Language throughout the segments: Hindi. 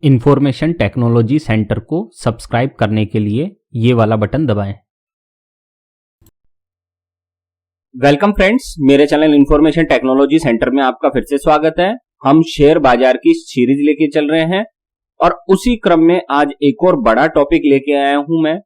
इंफॉर्मेशन टेक्नोलॉजी सेंटर को सब्सक्राइब करने के लिए ये वाला बटन दबाएं। वेलकम फ्रेंड्स, मेरे चैनल इंफॉर्मेशन टेक्नोलॉजी सेंटर में आपका फिर से स्वागत है। हम शेयर बाजार की सीरीज लेके चल रहे हैं और उसी क्रम में आज एक और बड़ा टॉपिक लेके आया हूं मैं,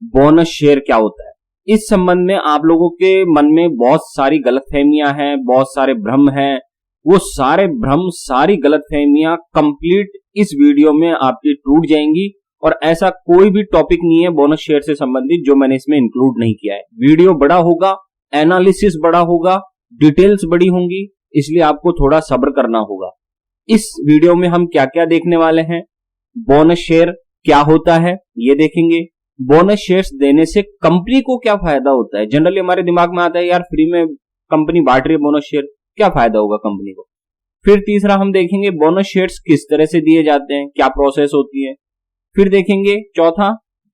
बोनस शेयर क्या होता है। इस संबंध में आप लोगों के मन में बहुत सारी गलतफहमियां हैं, बहुत सारे भ्रम हैं। वो सारे भ्रम, सारी गलतफहमियां कंप्लीट इस वीडियो में आपकी टूट जाएंगी और ऐसा कोई भी टॉपिक नहीं है बोनस शेयर से संबंधित जो मैंने इसमें इंक्लूड नहीं किया है। वीडियो बड़ा होगा, एनालिसिस बड़ा होगा, डिटेल्स बड़ी होंगी, इसलिए आपको थोड़ा सब्र करना होगा। इस वीडियो में हम क्या क्या देखने वाले हैं, बोनस शेयर क्या होता है ये देखेंगे। बोनस शेयर्स देने से कंपनी को क्या फायदा होता है। जनरली हमारे दिमाग में आता है यार फ्री में कंपनी बांट रही है बोनस शेयर, क्या फायदा होगा कंपनी को। फिर तीसरा हम देखेंगे बोनस शेयर्स किस तरह से दिए जाते हैं, क्या प्रोसेस होती है। फिर देखेंगे चौथा,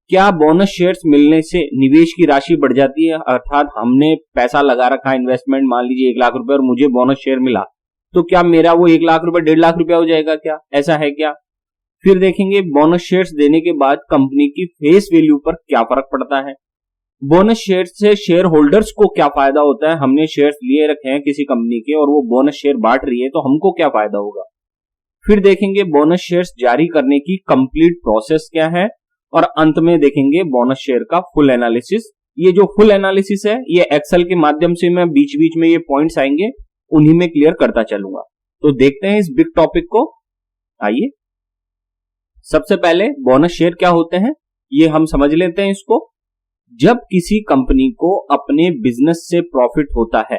क्या बोनस शेयर्स मिलने से निवेश की राशि बढ़ जाती है, अर्थात हमने पैसा लगा रखा इन्वेस्टमेंट, मान लीजिए 1 लाख रुपए और मुझे बोनस शेयर मिला तो क्या मेरा वो 1 लाख रुपए 1.5 लाख रुपया हो जाएगा, क्या ऐसा है क्या। फिर देखेंगे बोनस शेयर्स देने के बाद कंपनी की फेस वैल्यू पर क्या फर्क पड़ता है। बोनस शेयर से शेयर होल्डर्स को क्या फायदा होता है, हमने शेयर्स लिए रखे हैं किसी कंपनी के और वो बोनस शेयर बांट रही है तो हमको क्या फायदा होगा। फिर देखेंगे बोनस शेयर्स जारी करने की कंप्लीट प्रोसेस क्या है और अंत में देखेंगे बोनस शेयर का फुल एनालिसिस। ये जो फुल एनालिसिस है ये एक्सेल के माध्यम से मैं बीच बीच में ये पॉइंट्स आएंगे उन्हीं में क्लियर करता चलूंगा। तो देखते हैं इस बिग टॉपिक को। आइए, सबसे पहले बोनस शेयर क्या होते हैं ये हम समझ लेते हैं इसको। जब किसी कंपनी को अपने बिजनेस से प्रॉफिट होता है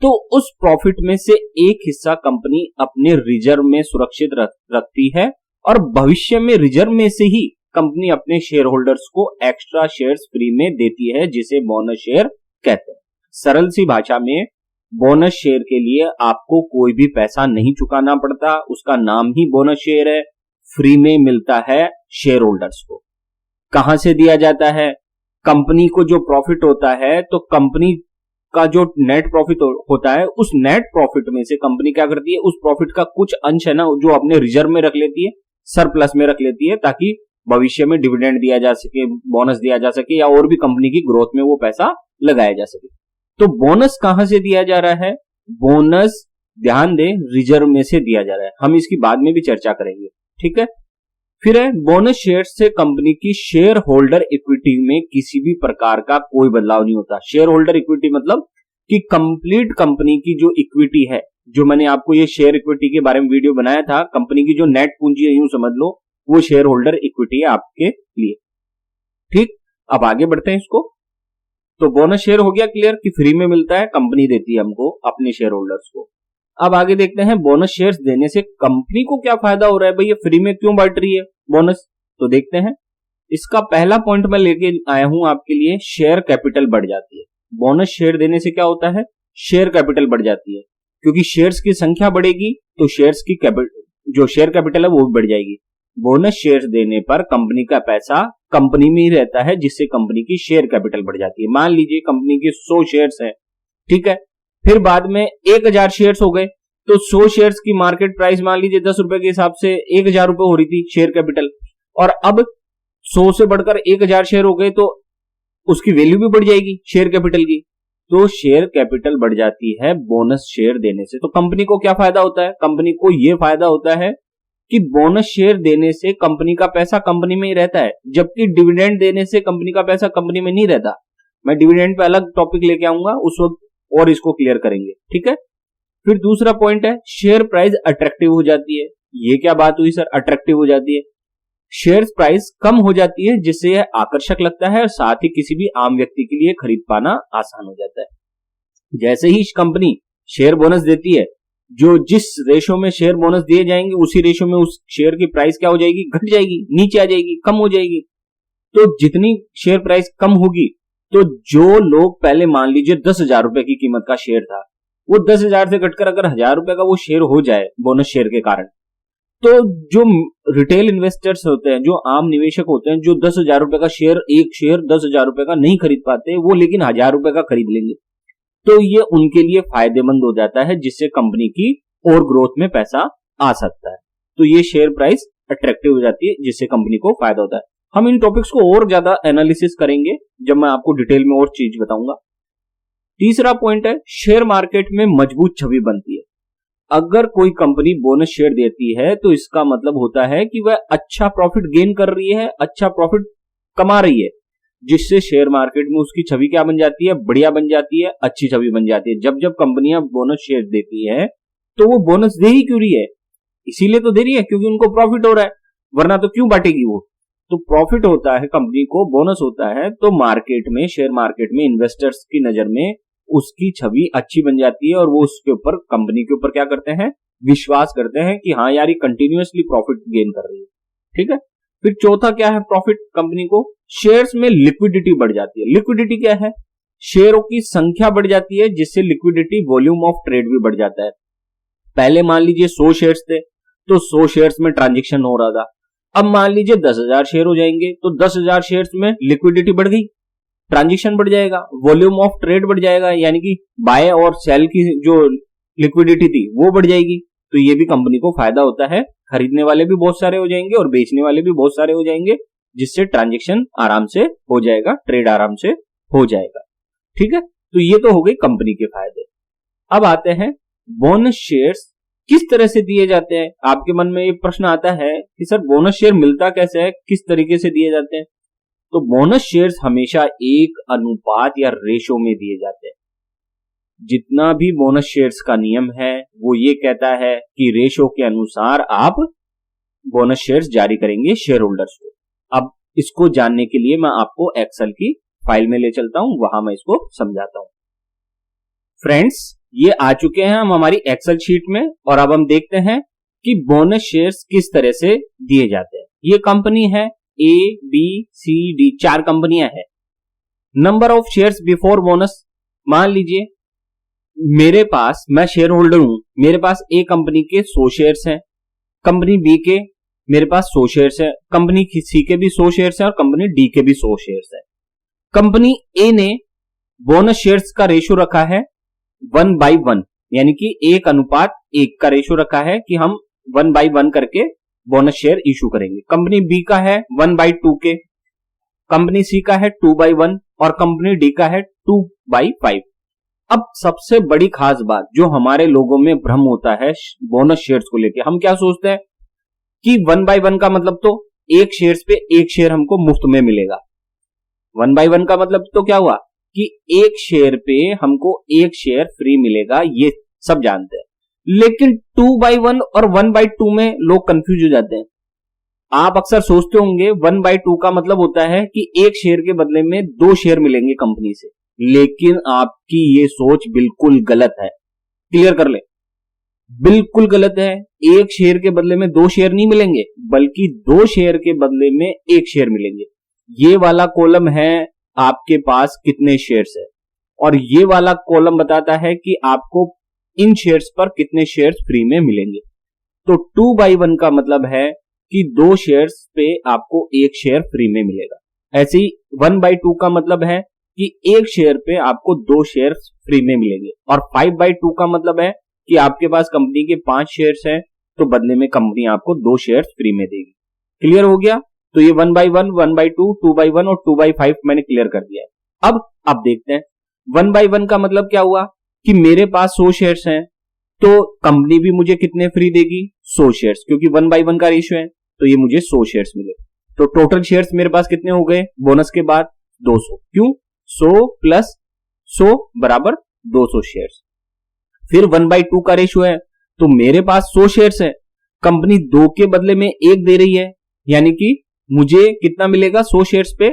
तो उस प्रॉफिट में से एक हिस्सा कंपनी अपने रिजर्व में सुरक्षित रखती है और भविष्य में रिजर्व में से ही कंपनी अपने शेयर होल्डर्स को एक्स्ट्रा शेयर्स फ्री में देती है, जिसे बोनस शेयर कहते हैं। सरल सी भाषा में बोनस शेयर के लिए आपको कोई भी पैसा नहीं चुकाना पड़ता, उसका नाम ही बोनस शेयर है, फ्री में मिलता है शेयर होल्डर्स को। कहां से दिया जाता है, कंपनी को जो प्रॉफिट होता है तो कंपनी का जो नेट प्रॉफिट होता है उस नेट प्रॉफिट में से कंपनी क्या करती है, उस प्रॉफिट का कुछ अंश है ना जो अपने रिजर्व में रख लेती है, सरप्लस में रख लेती है, ताकि भविष्य में डिविडेंड दिया जा सके, बोनस दिया जा सके या और भी कंपनी की ग्रोथ में वो पैसा लगाया जा सके। तो बोनस कहां से दिया जा रहा है, बोनस ध्यान दें रिजर्व में से दिया जा रहा है। हम इसकी बाद में भी चर्चा करेंगे, ठीक है। फिर है बोनस शेयर से कंपनी की शेयर होल्डर इक्विटी में किसी भी प्रकार का कोई बदलाव नहीं होता। शेयर होल्डर इक्विटी मतलब कि कंप्लीट कंपनी की जो इक्विटी है, जो मैंने आपको ये शेयर इक्विटी के बारे में वीडियो बनाया था, कंपनी की जो नेट पूंजी है यूं समझ लो वो शेयर होल्डर इक्विटी है आपके लिए, ठीक। अब आगे बढ़ते हैं इसको। तो बोनस शेयर हो गया क्लियर कि फ्री में मिलता है, कंपनी देती है हमको अपने शेयर होल्डर्स को। अब आगे देखते हैं बोनस शेयर्स देने से कंपनी को क्या फायदा हो रहा है, भैया फ्री में क्यों बांट रही है बोनस। तो देखते हैं, इसका पहला पॉइंट मैं लेके आया हूं आपके लिए, शेयर कैपिटल बढ़ जाती है। बोनस शेयर देने से क्या होता है, शेयर कैपिटल बढ़ जाती है, क्योंकि शेयर्स की संख्या बढ़ेगी तो शेयर्स की जो शेयर कैपिटल है वो भी बढ़ जाएगी। बोनस शेयर्स देने पर कंपनी का पैसा कंपनी में ही रहता है, जिससे कंपनी की शेयर कैपिटल बढ़ जाती है। मान लीजिए कंपनी के 100 शेयर्स है, ठीक है, फिर बाद में 1000 शेयर्स हो गए तो 100 शेयर्स की मार्केट प्राइस मान लीजिए 10 रुपए के हिसाब से 1000 रुपए हो रही थी शेयर कैपिटल, और अब 100 से बढ़कर 1000 शेयर हो गए तो उसकी वैल्यू भी बढ़ जाएगी शेयर कैपिटल की। तो शेयर कैपिटल बढ़ जाती है बोनस शेयर देने से। तो कंपनी को क्या फायदा होता है, कंपनी को यह फायदा होता है कि बोनस शेयर देने से कंपनी का पैसा कंपनी में ही रहता है, जबकि डिविडेंड देने से कंपनी का पैसा कंपनी में नहीं रहता। मैं डिविडेंड पे अलग टॉपिक लेके आऊंगा उस वक्त और इसको क्लियर करेंगे, ठीक है। फिर दूसरा पॉइंट है शेयर प्राइस अट्रैक्टिव हो जाती है। ये क्या बात हुई सर, अट्रैक्टिव हो जाती है, शेयर प्राइस कम हो जाती है जिससे यह आकर्षक लगता है और साथ ही किसी भी आम व्यक्ति के लिए खरीद पाना आसान हो जाता है। जैसे ही कंपनी शेयर बोनस देती है, जो जिस रेशो में शेयर बोनस दिए जाएंगे उसी रेशो में उस शेयर की प्राइस क्या हो जाएगी, घट जाएगी, नीचे आ जाएगी, कम हो जाएगी। तो जितनी शेयर प्राइस कम होगी तो जो लोग पहले मान लीजिए 10,000 रुपए की कीमत का शेयर था, वो 10,000 से घटकर अगर 1000 रुपए का वो शेयर हो जाए बोनस शेयर के कारण, तो जो रिटेल इन्वेस्टर्स होते हैं, जो आम निवेशक होते हैं, जो 10,000 रुपए का शेयर, एक शेयर 10,000 रुपए का नहीं खरीद पाते, वो लेकिन 1000 रुपए का खरीद लेंगे। तो ये उनके लिए फायदेमंद हो जाता है, जिससे कंपनी की और ग्रोथ में पैसा आ सकता है। तो ये शेयर प्राइस अट्रैक्टिव हो जाती है, जिससे कंपनी को फायदा होता है। हम इन टॉपिक्स को और ज्यादा एनालिसिस करेंगे जब मैं आपको डिटेल में और चीज बताऊंगा। तीसरा पॉइंट है, शेयर मार्केट में मजबूत छवि बनती है। अगर कोई कंपनी बोनस शेयर देती है तो इसका मतलब होता है कि वह अच्छा प्रॉफिट गेन कर रही है, अच्छा प्रॉफिट कमा रही है, जिससे शेयर मार्केट में उसकी छवि क्या बन जाती है, बढ़िया बन जाती है, अच्छी छवि बन जाती है। जब जब कंपनियां बोनस शेयर देती है तो वो बोनस दे ही क्यों रही है, इसीलिए तो दे रही है क्योंकि उनको प्रॉफिट हो रहा है, वरना तो क्यों बांटेगी वो। तो प्रॉफिट होता है कंपनी को, बोनस होता है, तो मार्केट में, शेयर मार्केट में इन्वेस्टर्स की नजर में उसकी छवि अच्छी बन जाती है और वो उसके ऊपर, कंपनी के ऊपर क्या करते हैं, विश्वास करते हैं कि हाँ यार ये कंटिन्यूअसली प्रॉफिट गेन कर रही है। ठीक है। फिर चौथा क्या है प्रॉफिट कंपनी को, शेयर्स में लिक्विडिटी बढ़ जाती है। लिक्विडिटी क्या है, शेयरों की संख्या बढ़ जाती है, जिससे लिक्विडिटी, वॉल्यूम ऑफ ट्रेड भी बढ़ जाता है। पहले मान लीजिए 100 शेयर्स थे तो 100 शेयर्स में ट्रांजेक्शन हो रहा था। अब मान लीजिए 10,000 शेयर हो जाएंगे तो 10,000 शेयर्स में लिक्विडिटी बढ़ गई, ट्रांजेक्शन बढ़ जाएगा, वॉल्यूम ऑफ ट्रेड बढ़ जाएगा, यानी कि बाय और सेल की जो लिक्विडिटी थी वो बढ़ जाएगी। तो ये भी कंपनी को फायदा होता है, खरीदने वाले भी बहुत सारे हो जाएंगे और बेचने वाले भी बहुत सारे हो जाएंगे, जिससे ट्रांजेक्शन आराम से हो जाएगा, ट्रेड आराम से हो जाएगा। ठीक है। तो ये तो हो गई कंपनी के फायदे। अब आते हैं बोनस शेयर्स किस तरह से दिए जाते हैं। आपके मन में ये प्रश्न आता है कि सर बोनस शेयर मिलता कैसे है, किस तरीके से दिए जाते हैं। तो बोनस शेयर्स हमेशा एक अनुपात या रेशो में दिए जाते हैं। जितना भी बोनस शेयर्स का नियम है वो ये कहता है कि रेशो के अनुसार आप बोनस शेयर्स जारी करेंगे शेयर होल्डर्स को। अब इसको जानने के लिए मैं आपको एक्सेल की फाइल में ले चलता हूं, वहां मैं इसको समझाता हूं। फ्रेंड्स, ये आ चुके हैं हम हमारी एक्सेल शीट में और अब हम देखते हैं कि बोनस शेयर्स किस तरह से दिए जाते हैं। ये कंपनी है A, B, C, D, 4 कंपनियां हैं। Number of shares before bonus, मान लीजिए मेरे पास, मैं शेयर होल्डर हूं, मेरे पास A कंपनी के 100 शेयर्स हैं, कंपनी B के मेरे पास 100 शेयर्स है, कंपनी C के भी 100 शेयर्स हैं और कंपनी D के भी 100 शेयर्स है। कंपनी A ने बोनस शेयर्स का रेशो रखा है 1/1, यानी कि 1:1 का रेशो रखा है कि हम 1/1 करके बोनस शेयर इशू करेंगे। कंपनी बी का है 1/2 के, कंपनी सी का है 2/1 और कंपनी डी का है 2/5। अब सबसे बड़ी खास बात जो हमारे लोगों में भ्रम होता है बोनस शेयर्स को लेके, हम क्या सोचते हैं कि 1/1 का मतलब तो एक शेयर्स पे एक शेयर हमको मुफ्त में मिलेगा। 1/1 का मतलब तो क्या हुआ कि एक शेयर पे हमको एक शेयर फ्री मिलेगा, ये सब जानते हैं। लेकिन 2/1 और 1/2 में लोग कंफ्यूज हो जाते हैं। आप अक्सर सोचते होंगे 1/2 का मतलब होता है कि एक शेयर के बदले में 2 शेयर मिलेंगे कंपनी से, लेकिन आपकी ये सोच बिल्कुल गलत है। क्लियर कर ले, बिल्कुल गलत है। एक शेयर के बदले में 2 शेयर नहीं मिलेंगे, बल्कि 2 शेयर के बदले में 1 शेयर मिलेंगे। ये वाला कॉलम है आपके पास कितने शेयर्स है और ये वाला कॉलम बताता है कि आपको इन शेयर्स पर कितने शेयर्स फ्री में मिलेंगे। तो 2/1 का मतलब है कि 2 शेयर्स पे आपको 1 शेयर फ्री में मिलेगा। ऐसे ही 1/2 का मतलब है कि 1 शेयर पे आपको 2 शेयर फ्री में मिलेंगे। और 5/2 का मतलब है कि आपके पास कंपनी के 5 शेयर्स हैं तो बदले में कंपनी आपको 2 शेयर फ्री में देगी। क्लियर हो गया। तो ये 1/1, 1/2, 2/1 और 2/5 मैंने क्लियर कर दिया है। अब देखते हैं 1/1 का मतलब क्या हुआ कि मेरे पास 100 शेयर्स हैं तो कंपनी भी मुझे कितने फ्री देगी, 100 शेयर्स, क्योंकि 1/1 का रेशियो है तो ये मुझे 100 शेयर्स मिले। तो टोटल शेयर्स मेरे पास कितने हो गए बोनस के बाद, 200। क्यों, 100 प्लस 100 बराबर 200 शेयर्स। फिर 1/2 का रेशियो है तो मेरे पास 100 शेयर्स है, कंपनी 2 के बदले में 1 दे रही है, यानी कि मुझे कितना मिलेगा, 100 शेयर्स पे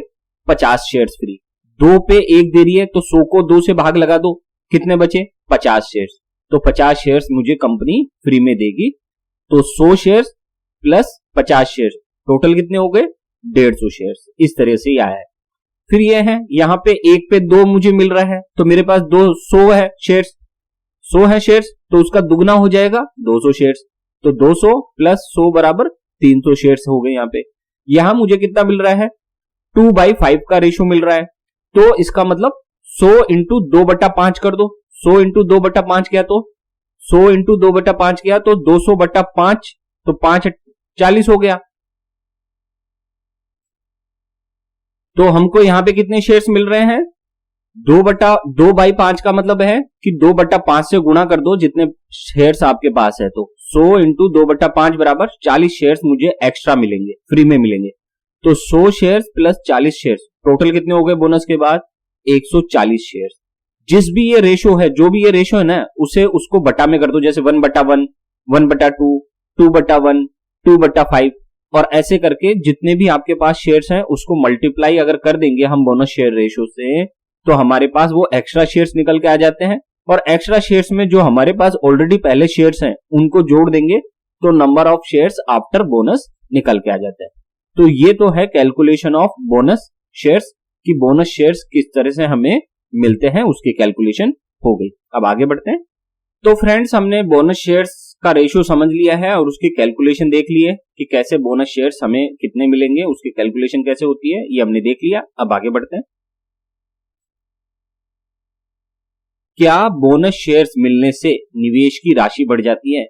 50 शेयर्स फ्री। 2 पे 1 दे रही है तो 100 को 2 से भाग लगा दो, कितने बचे, 50 शेयर्स। तो 50 शेयर्स मुझे कंपनी फ्री में देगी। तो 100 शेयर्स प्लस 50 शेयर्स टोटल कितने हो गए, 150 शेयर्स। इस तरह से ही आया है। फिर ये है यहां पे 1 पे 2 मुझे मिल रहा है तो मेरे पास 200 है शेयर्स, 100 है शेयर्स तो उसका दुगना हो जाएगा 200 शेयर्स। तो 200 प्लस 100 बराबर 300 शेयर्स हो गए। यहां पे यहां मुझे कितना मिल रहा है, 2/5 का रेशो मिल रहा है। तो इसका मतलब 100 इंटू 2/5 कर दो। 100 इंटू 2/5 किया तो 100 इंटू 2/5 किया तो 200/5, तो 5 40 हो गया। तो हमको यहां पे कितने शेयर्स मिल रहे हैं? 2/5 का मतलब है कि 2/5 से गुणा कर दो जितने शेयर्स आपके पास है, तो 100 इंटू 2/5 बराबर 40 शेयर्स मुझे एक्स्ट्रा मिलेंगे, फ्री में मिलेंगे। तो 100 शेयर्स प्लस 40 शेयर्स टोटल कितने हो गए बोनस के बाद? 140 शेयर्स। जिस भी ये रेशो है, जो भी ये रेशो है ना, उसे उसको बटा में कर दो, जैसे 1/1, 1/2, 2/1, 2/5, और ऐसे करके जितने भी आपके पास शेयर्स हैं उसको मल्टीप्लाई अगर कर देंगे हम बोनस शेयर रेशो से, तो हमारे पास वो एक्स्ट्रा शेयर्स निकल के आ जाते हैं। और एक्स्ट्रा शेयर्स में जो हमारे पास ऑलरेडी पहले शेयर्स हैं उनको जोड़ देंगे तो number of shares after bonus निकल के आ जाता है। तो ये तो है कैलकुलेशन ऑफ बोनस शेयर्स, कि बोनस शेयर्स किस तरह से हमें मिलते हैं, उसकी कैलकुलेशन हो गई। अब आगे बढ़ते हैं। तो फ्रेंड्स, हमने बोनस शेयर्स का रेशियो समझ लिया है और उसकी कैलकुलेशन देख ली है कि कैसे बोनस शेयर्स हमें कितने मिलेंगे, उसकी कैलकुलेशन कैसे होती है, ये हमने देख लिया। अब आगे बढ़ते हैं। क्या बोनस शेयर्स मिलने से निवेश की राशि बढ़ जाती है?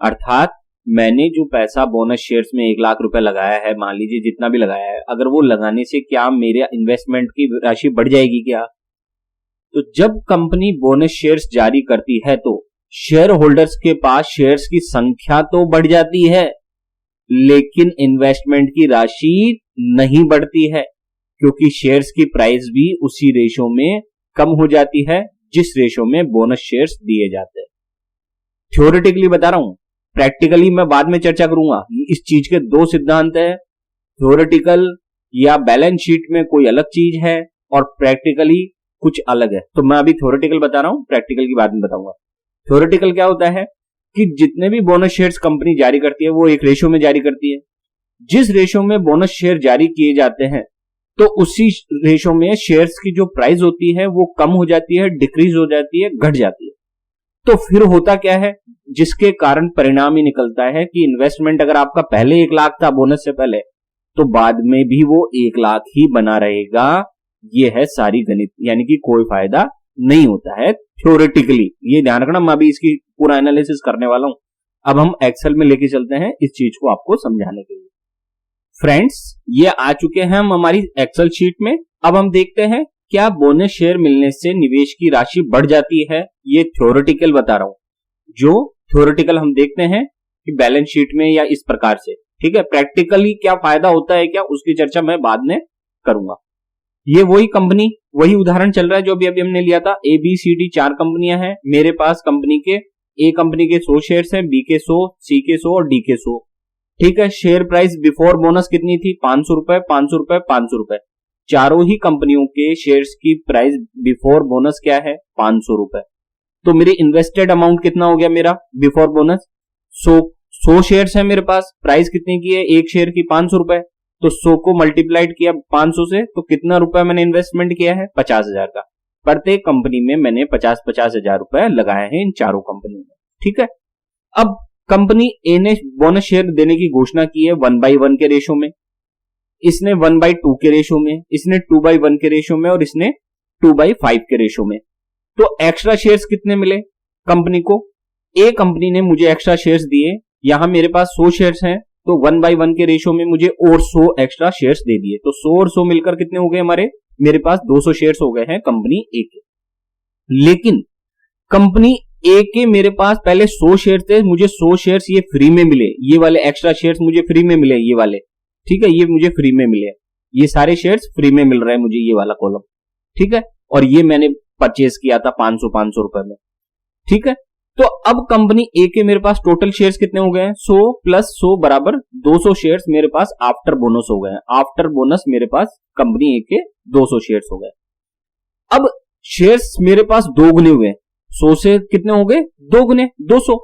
अर्थात मैंने जो पैसा बोनस शेयर्स में 1 लाख रुपए लगाया है, मान लीजिए जितना भी लगाया है, अगर वो लगाने से क्या मेरे इन्वेस्टमेंट की राशि बढ़ जाएगी क्या? तो जब कंपनी बोनस शेयर्स जारी करती है तो शेयर होल्डर्स के पास शेयर्स की संख्या तो बढ़ जाती है, लेकिन इन्वेस्टमेंट की राशि नहीं बढ़ती है, क्योंकि शेयर्स की प्राइस भी उसी रेशो में कम हो जाती है जिस रेशो में बोनस शेयर्स दिए जाते हैं। थ्योरेटिकली बता रहा हूं, प्रैक्टिकली मैं बाद में चर्चा करूंगा। इस चीज के 2 सिद्धांत है, थ्योरेटिकल या बैलेंस शीट में कोई अलग चीज है और प्रैक्टिकली कुछ अलग है। तो मैं अभी थ्योरेटिकल बता रहा हूं, प्रैक्टिकल की बाद में बताऊंगा। थ्योरेटिकल क्या होता है कि जितने भी बोनस शेयर्स कंपनी जारी करती है वो एक रेशो में जारी करती है। जिस रेशो में बोनस शेयर जारी किए जाते हैं तो उसी रेशो में शेयर्स की जो प्राइस होती है वो कम हो जाती है, डिक्रीज हो जाती है, घट जाती है। तो फिर होता क्या है, जिसके कारण परिणाम ही निकलता है कि इन्वेस्टमेंट अगर आपका पहले 1 लाख था बोनस से पहले, तो बाद में भी वो 1 लाख ही बना रहेगा। ये है सारी गणित, यानी कि कोई फायदा नहीं होता है थ्योरेटिकली। ये ध्यान रखना, मैं अभी इसकी पूरा एनालिसिस करने वाला हूं। अब हम एक्सेल में लेके चलते हैं इस चीज को आपको समझाने के लिए। फ्रेंड्स, ये आ चुके हैं हम हमारी एक्सेल शीट में। अब हम देखते हैं क्या बोनस शेयर मिलने से निवेश की राशि बढ़ जाती है। ये थ्योरेटिकल बता रहा हूं, जो थ्योरेटिकल हम देखते हैं कि बैलेंस शीट में या इस प्रकार से, ठीक है। प्रैक्टिकली क्या फायदा होता है क्या, उसकी चर्चा मैं बाद में करूंगा। ये वही कंपनी, वही उदाहरण चल रहा है जो अभी हमने लिया था। ए बी सी डी 4 कंपनियां हैं मेरे पास। कंपनी के ए कंपनी के 100 शेयर्स हैं, बी के 100, सी के 100 और डी के 100, ठीक है। शेयर प्राइस बिफोर बोनस कितनी थी? 500 रुपए, 500 रुपए, 500 रुपए। चारों ही कंपनियों के शेयर्स की प्राइस बिफोर बोनस क्या है? 500 रुपए। तो मेरी इन्वेस्टेड अमाउंट कितना हो गया मेरा बिफोर बोनस? 100 शेयर्स है मेरे पास, प्राइस कितने की है? एक शेयर की 500 रुपए। तो 100 को मल्टीप्लाइड किया 500 से, तो कितना रुपए मैंने इन्वेस्टमेंट किया है? 50,000 का। प्रत्येक कंपनी में मैंने 50-50 हजार रुपए लगाए हैं इन चारों कंपनियों में, ठीक है। अब कंपनी ए ने बोनस शेयर देने की घोषणा की है 1/1 के रेशो में, इसने 1/2 के रेशो में, इसने 2/1 के रेशो में और इसने 2/5 के रेशो में। तो एक्स्ट्रा शेयर्स कितने मिले कंपनी को? ए कंपनी ने मुझे एक्स्ट्रा शेयर्स दिए, यहां मेरे पास 100 शेयर्स हैं, तो 1/1 के रेशो में मुझे और 100 एक्स्ट्रा शेयर्स दे दिए। तो 100 और 100 मिलकर कितने हो गए हमारे? मेरे पास 200 शेयर्स हो गए हैं कंपनी ए के। लेकिन कंपनी ए के मेरे पास पहले 100 शेयर्स थे, मुझे 100 शेयर्स ये फ्री में मिले, ये वाले एक्स्ट्रा शेयर्स मुझे फ्री में मिले, ये वाले, ठीक है, ये मुझे फ्री में मिले। ये सारे शेयर्स फ्री में मिल रहे हैं मुझे, ये वाला कॉलम, ठीक है। और ये मैंने परचेज किया था 500 रुपए में, ठीक है। तो अब कंपनी ए के मेरे पास टोटल शेयर्स कितने हो गए हैं? 100 प्लस 100 बराबर 200 शेयर्स मेरे पास आफ्टर बोनस हो गए हैं। आफ्टर बोनस मेरे पास कंपनी ए के 200 शेयर्स हो गए। अब शेयर्स मेरे पास 2 गुने हुए, 100 से कितने हो गए? 2 गुने 200।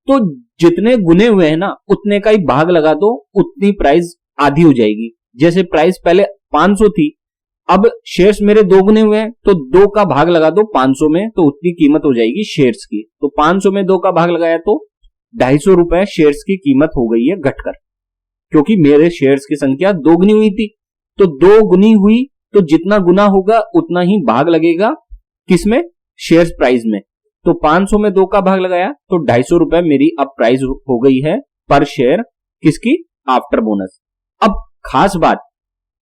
तो जितने गुने हुए हैं ना, उतने का ही भाग लगा दो, उतनी प्राइस आधी हो जाएगी। जैसे प्राइस पहले 500 थी, अब शेयर्स मेरे 2 गुने हुए हैं, तो 2 का भाग लगा दो 500 में, तो उतनी कीमत हो जाएगी शेयर्स की। तो 500 में 2 का भाग लगाया तो 250 रुपए शेयर्स की कीमत हो गई है घटकर, क्योंकि मेरे शेयर्स की संख्या 2 गुनी हुई थी। तो 2 गुनी हुई तो जितना गुना होगा उतना ही भाग लगेगा किसमें? शेयर्स प्राइस में। तो 500 में 2 का भाग लगाया तो 250 रुपए मेरी अब प्राइस हो गई है पर शेयर, किसकी? After bonus. अब खास बात,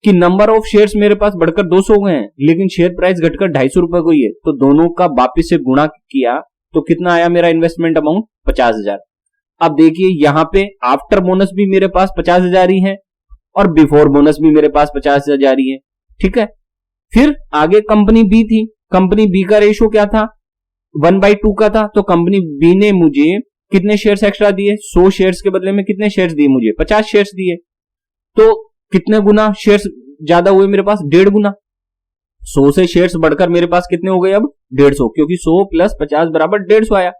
कि नंबर ऑफ शेयर्स मेरे पास बढ़कर 200 हो गए हैं, लेकिन शेयर प्राइस घटकर 250 रुपए को ही है, तो दोनों का वापिस से गुणा किया तो कितना आया मेरा इन्वेस्टमेंट अमाउंट? 50,000। अब देखिए यहां पे आफ्टर बोनस भी मेरे पास 50,000 ही है और बिफोर बोनस भी मेरे पास 50,000 ही है। ठीक है, फिर आगे कंपनी बी थी। कंपनी बी का रेशो क्या था? 1/2 का था। तो कंपनी बी ने मुझे कितने शेयर्स एक्स्ट्रा दिए? 100 शेयर्स के बदले में कितने शेयर्स दिए मुझे? 50 शेयर्स दिए। तो कितने गुना शेयर्स ज्यादा हुए मेरे पास? 1.5 गुना। 100 से शेयर्स बढ़कर मेरे पास कितने हो गए अब? 150, क्योंकि 100 प्लस 50 बराबर 150 आया।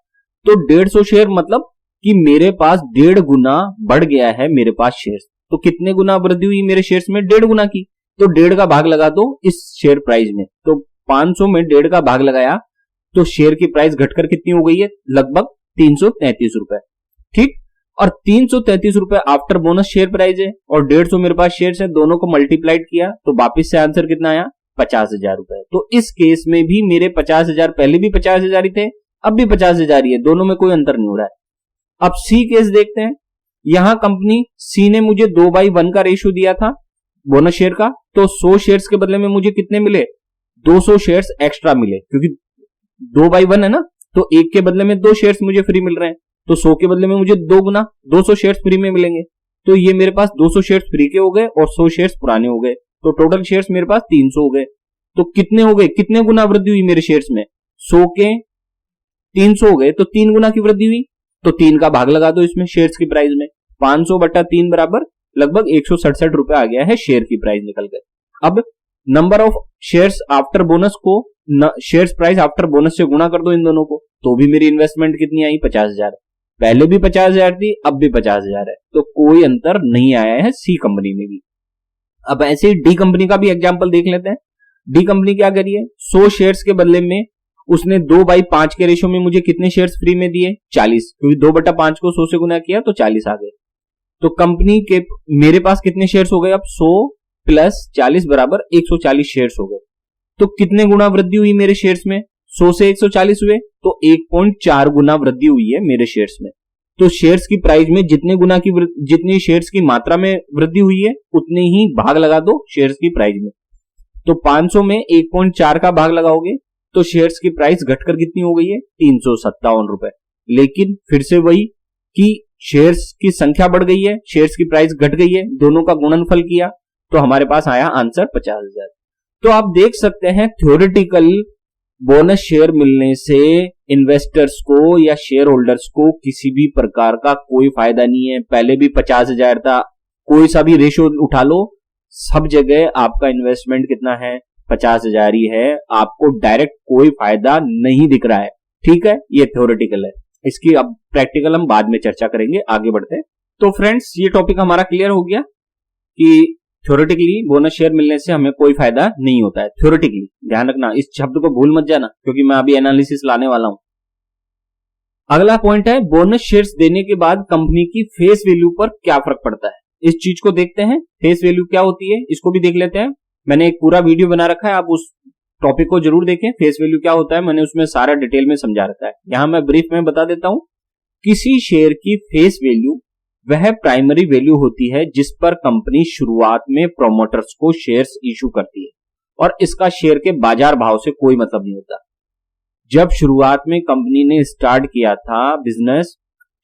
तो 150 शेयर मतलब कि मेरे पास 1.5 गुना बढ़ गया है मेरे पास शेयर्स। तो कितने गुना वृद्धि हुई मेरे शेयर्स में? 1.5 गुना की। तो 1.5 का भाग लगा दो इस शेयर प्राइस में। तो 500 में 1.5 का भाग लगाया तो शेयर की प्राइस घटकर कितनी हो गई है? लगभग 333 रुपए। ठीक, और 333 रुपए आफ्टर बोनस शेयर प्राइस है और 150 मेरे पास शेयर्स है, दोनों को मल्टीप्लाइड किया तो वापिस से आंसर कितना आया? 50,000 रुपए। तो इस केस में भी मेरे 50,000, पहले भी 50,000 ही थे, अब भी 50,000 ही है, दोनों में कोई अंतर नहीं हो रहा है। अब सी केस देखते हैं। यहां कंपनी सी ने मुझे 2/1 का रेशियो दिया था बोनस शेयर का, तो 100 शेयर्स के बदले में मुझे कितने मिले? 200 शेयर्स एक्स्ट्रा मिले, क्योंकि 2/1 है ना, तो 1 के बदले में 2 शेयर्स मुझे फ्री मिल रहे हैं, तो 100 के बदले में मुझे 2 गुना 200 शेयर्स फ्री में मिलेंगे। तो ये मेरे पास 200 शेयर्स फ्री के हो गए और 100 शेयर्स पुराने हो गए, तो टोटल शेयर्स मेरे पास 300 हो गए। तो कितने हो गए? कितने गुना वृद्धि हुई मेरे शेयर्स में? 100 के 300 हो गए, तो 3 गुना की वृद्धि हुई। तो 3 का भाग लगा दो इसमें शेयर्स की प्राइस में। 500 बटा 3 बराबर लगभग 167 रुपए आ गया है शेयर की प्राइस निकल गए। अब number of shares after bonus को शेयर्स प्राइस आफ्टर बोनस से गुणा कर दो इन दोनों को, तो भी मेरी इन्वेस्टमेंट कितनी आई? 50,000। पहले भी 50,000 थी, अब भी 50,000 है, तो कोई अंतर नहीं आया है सी कंपनी में भी। अब ऐसे ही डी कंपनी का भी एग्जांपल देख लेते हैं। डी कंपनी क्या करी है? 100 शेयर्स के बदले में उसने 2/5 के रेशो में मुझे कितने शेयर्स फ्री में दिए? 40, क्योंकि 2/5 को 100 से गुना किया तो 40 आ गए। तो कंपनी के मेरे पास कितने शेयर्स हो गए अब? 100 प्लस 40 बराबर 140 शेयर्स हो गए। तो कितने गुना वृद्धि हुई मेरे शेयर्स में? 100 से 140 हुए, तो 1.4 गुना वृद्धि हुई है मेरे शेयर्स में। तो शेयर्स की प्राइस में जितनी शेयर्स की मात्रा में वृद्धि हुई है उतने ही भाग लगा दो शेयर्स की प्राइस में। तो 500 में 1.4 का भाग लगाओगे तो शेयर्स की प्राइस घटकर कितनी हो गई है? 357 रुपए। लेकिन फिर से वही कि शेयर्स की संख्या बढ़ गई है, शेयर्स की प्राइस घट गई है, दोनों का गुणनफल किया तो हमारे पास आया आंसर 50,000। तो आप देख सकते हैं थ्योरेटिकल बोनस शेयर मिलने से इन्वेस्टर्स को या शेयर होल्डर्स को किसी भी प्रकार का कोई फायदा नहीं है। पहले भी 50,000 था, कोई सा भी रेशो उठा लो, सब जगह आपका इन्वेस्टमेंट कितना है? 50,000 ही है, आपको डायरेक्ट कोई फायदा नहीं दिख रहा है। ठीक है, ये थ्योरेटिकल है, इसकी अब प्रैक्टिकल हम बाद में चर्चा करेंगे। आगे बढ़ते हैं। तो फ्रेंड्स, ये टॉपिक हमारा क्लियर हो गया कि थ्योरेटिकली बोनस शेयर मिलने से हमें कोई फायदा नहीं होता है। थ्योरेटिकली ध्यान रखना, इस शब्द को भूल मत जाना, क्योंकि मैं अभी एनालिसिस लाने वाला हूं। अगला पॉइंट है बोनस शेयर्स देने के बाद कंपनी की फेस वैल्यू पर क्या फर्क पड़ता है। इस चीज को देखते हैं, फेस वैल्यू क्या होती है इसको भी देख लेते हैं। मैंने एक पूरा वीडियो बना रखा है, आप उस टॉपिक को जरूर देखें। फेस वैल्यू क्या होता है मैंने उसमें सारा डिटेल में समझा रखा है, यहां मैं ब्रीफ में बता देता हूं। किसी शेयर की फेस वैल्यू वह प्राइमरी वैल्यू होती है जिस पर कंपनी शुरुआत में प्रोमोटर्स को शेयर्स इशू करती है, और इसका शेयर के बाजार भाव से कोई मतलब नहीं होता। जब शुरुआत में कंपनी ने स्टार्ट किया था बिजनेस,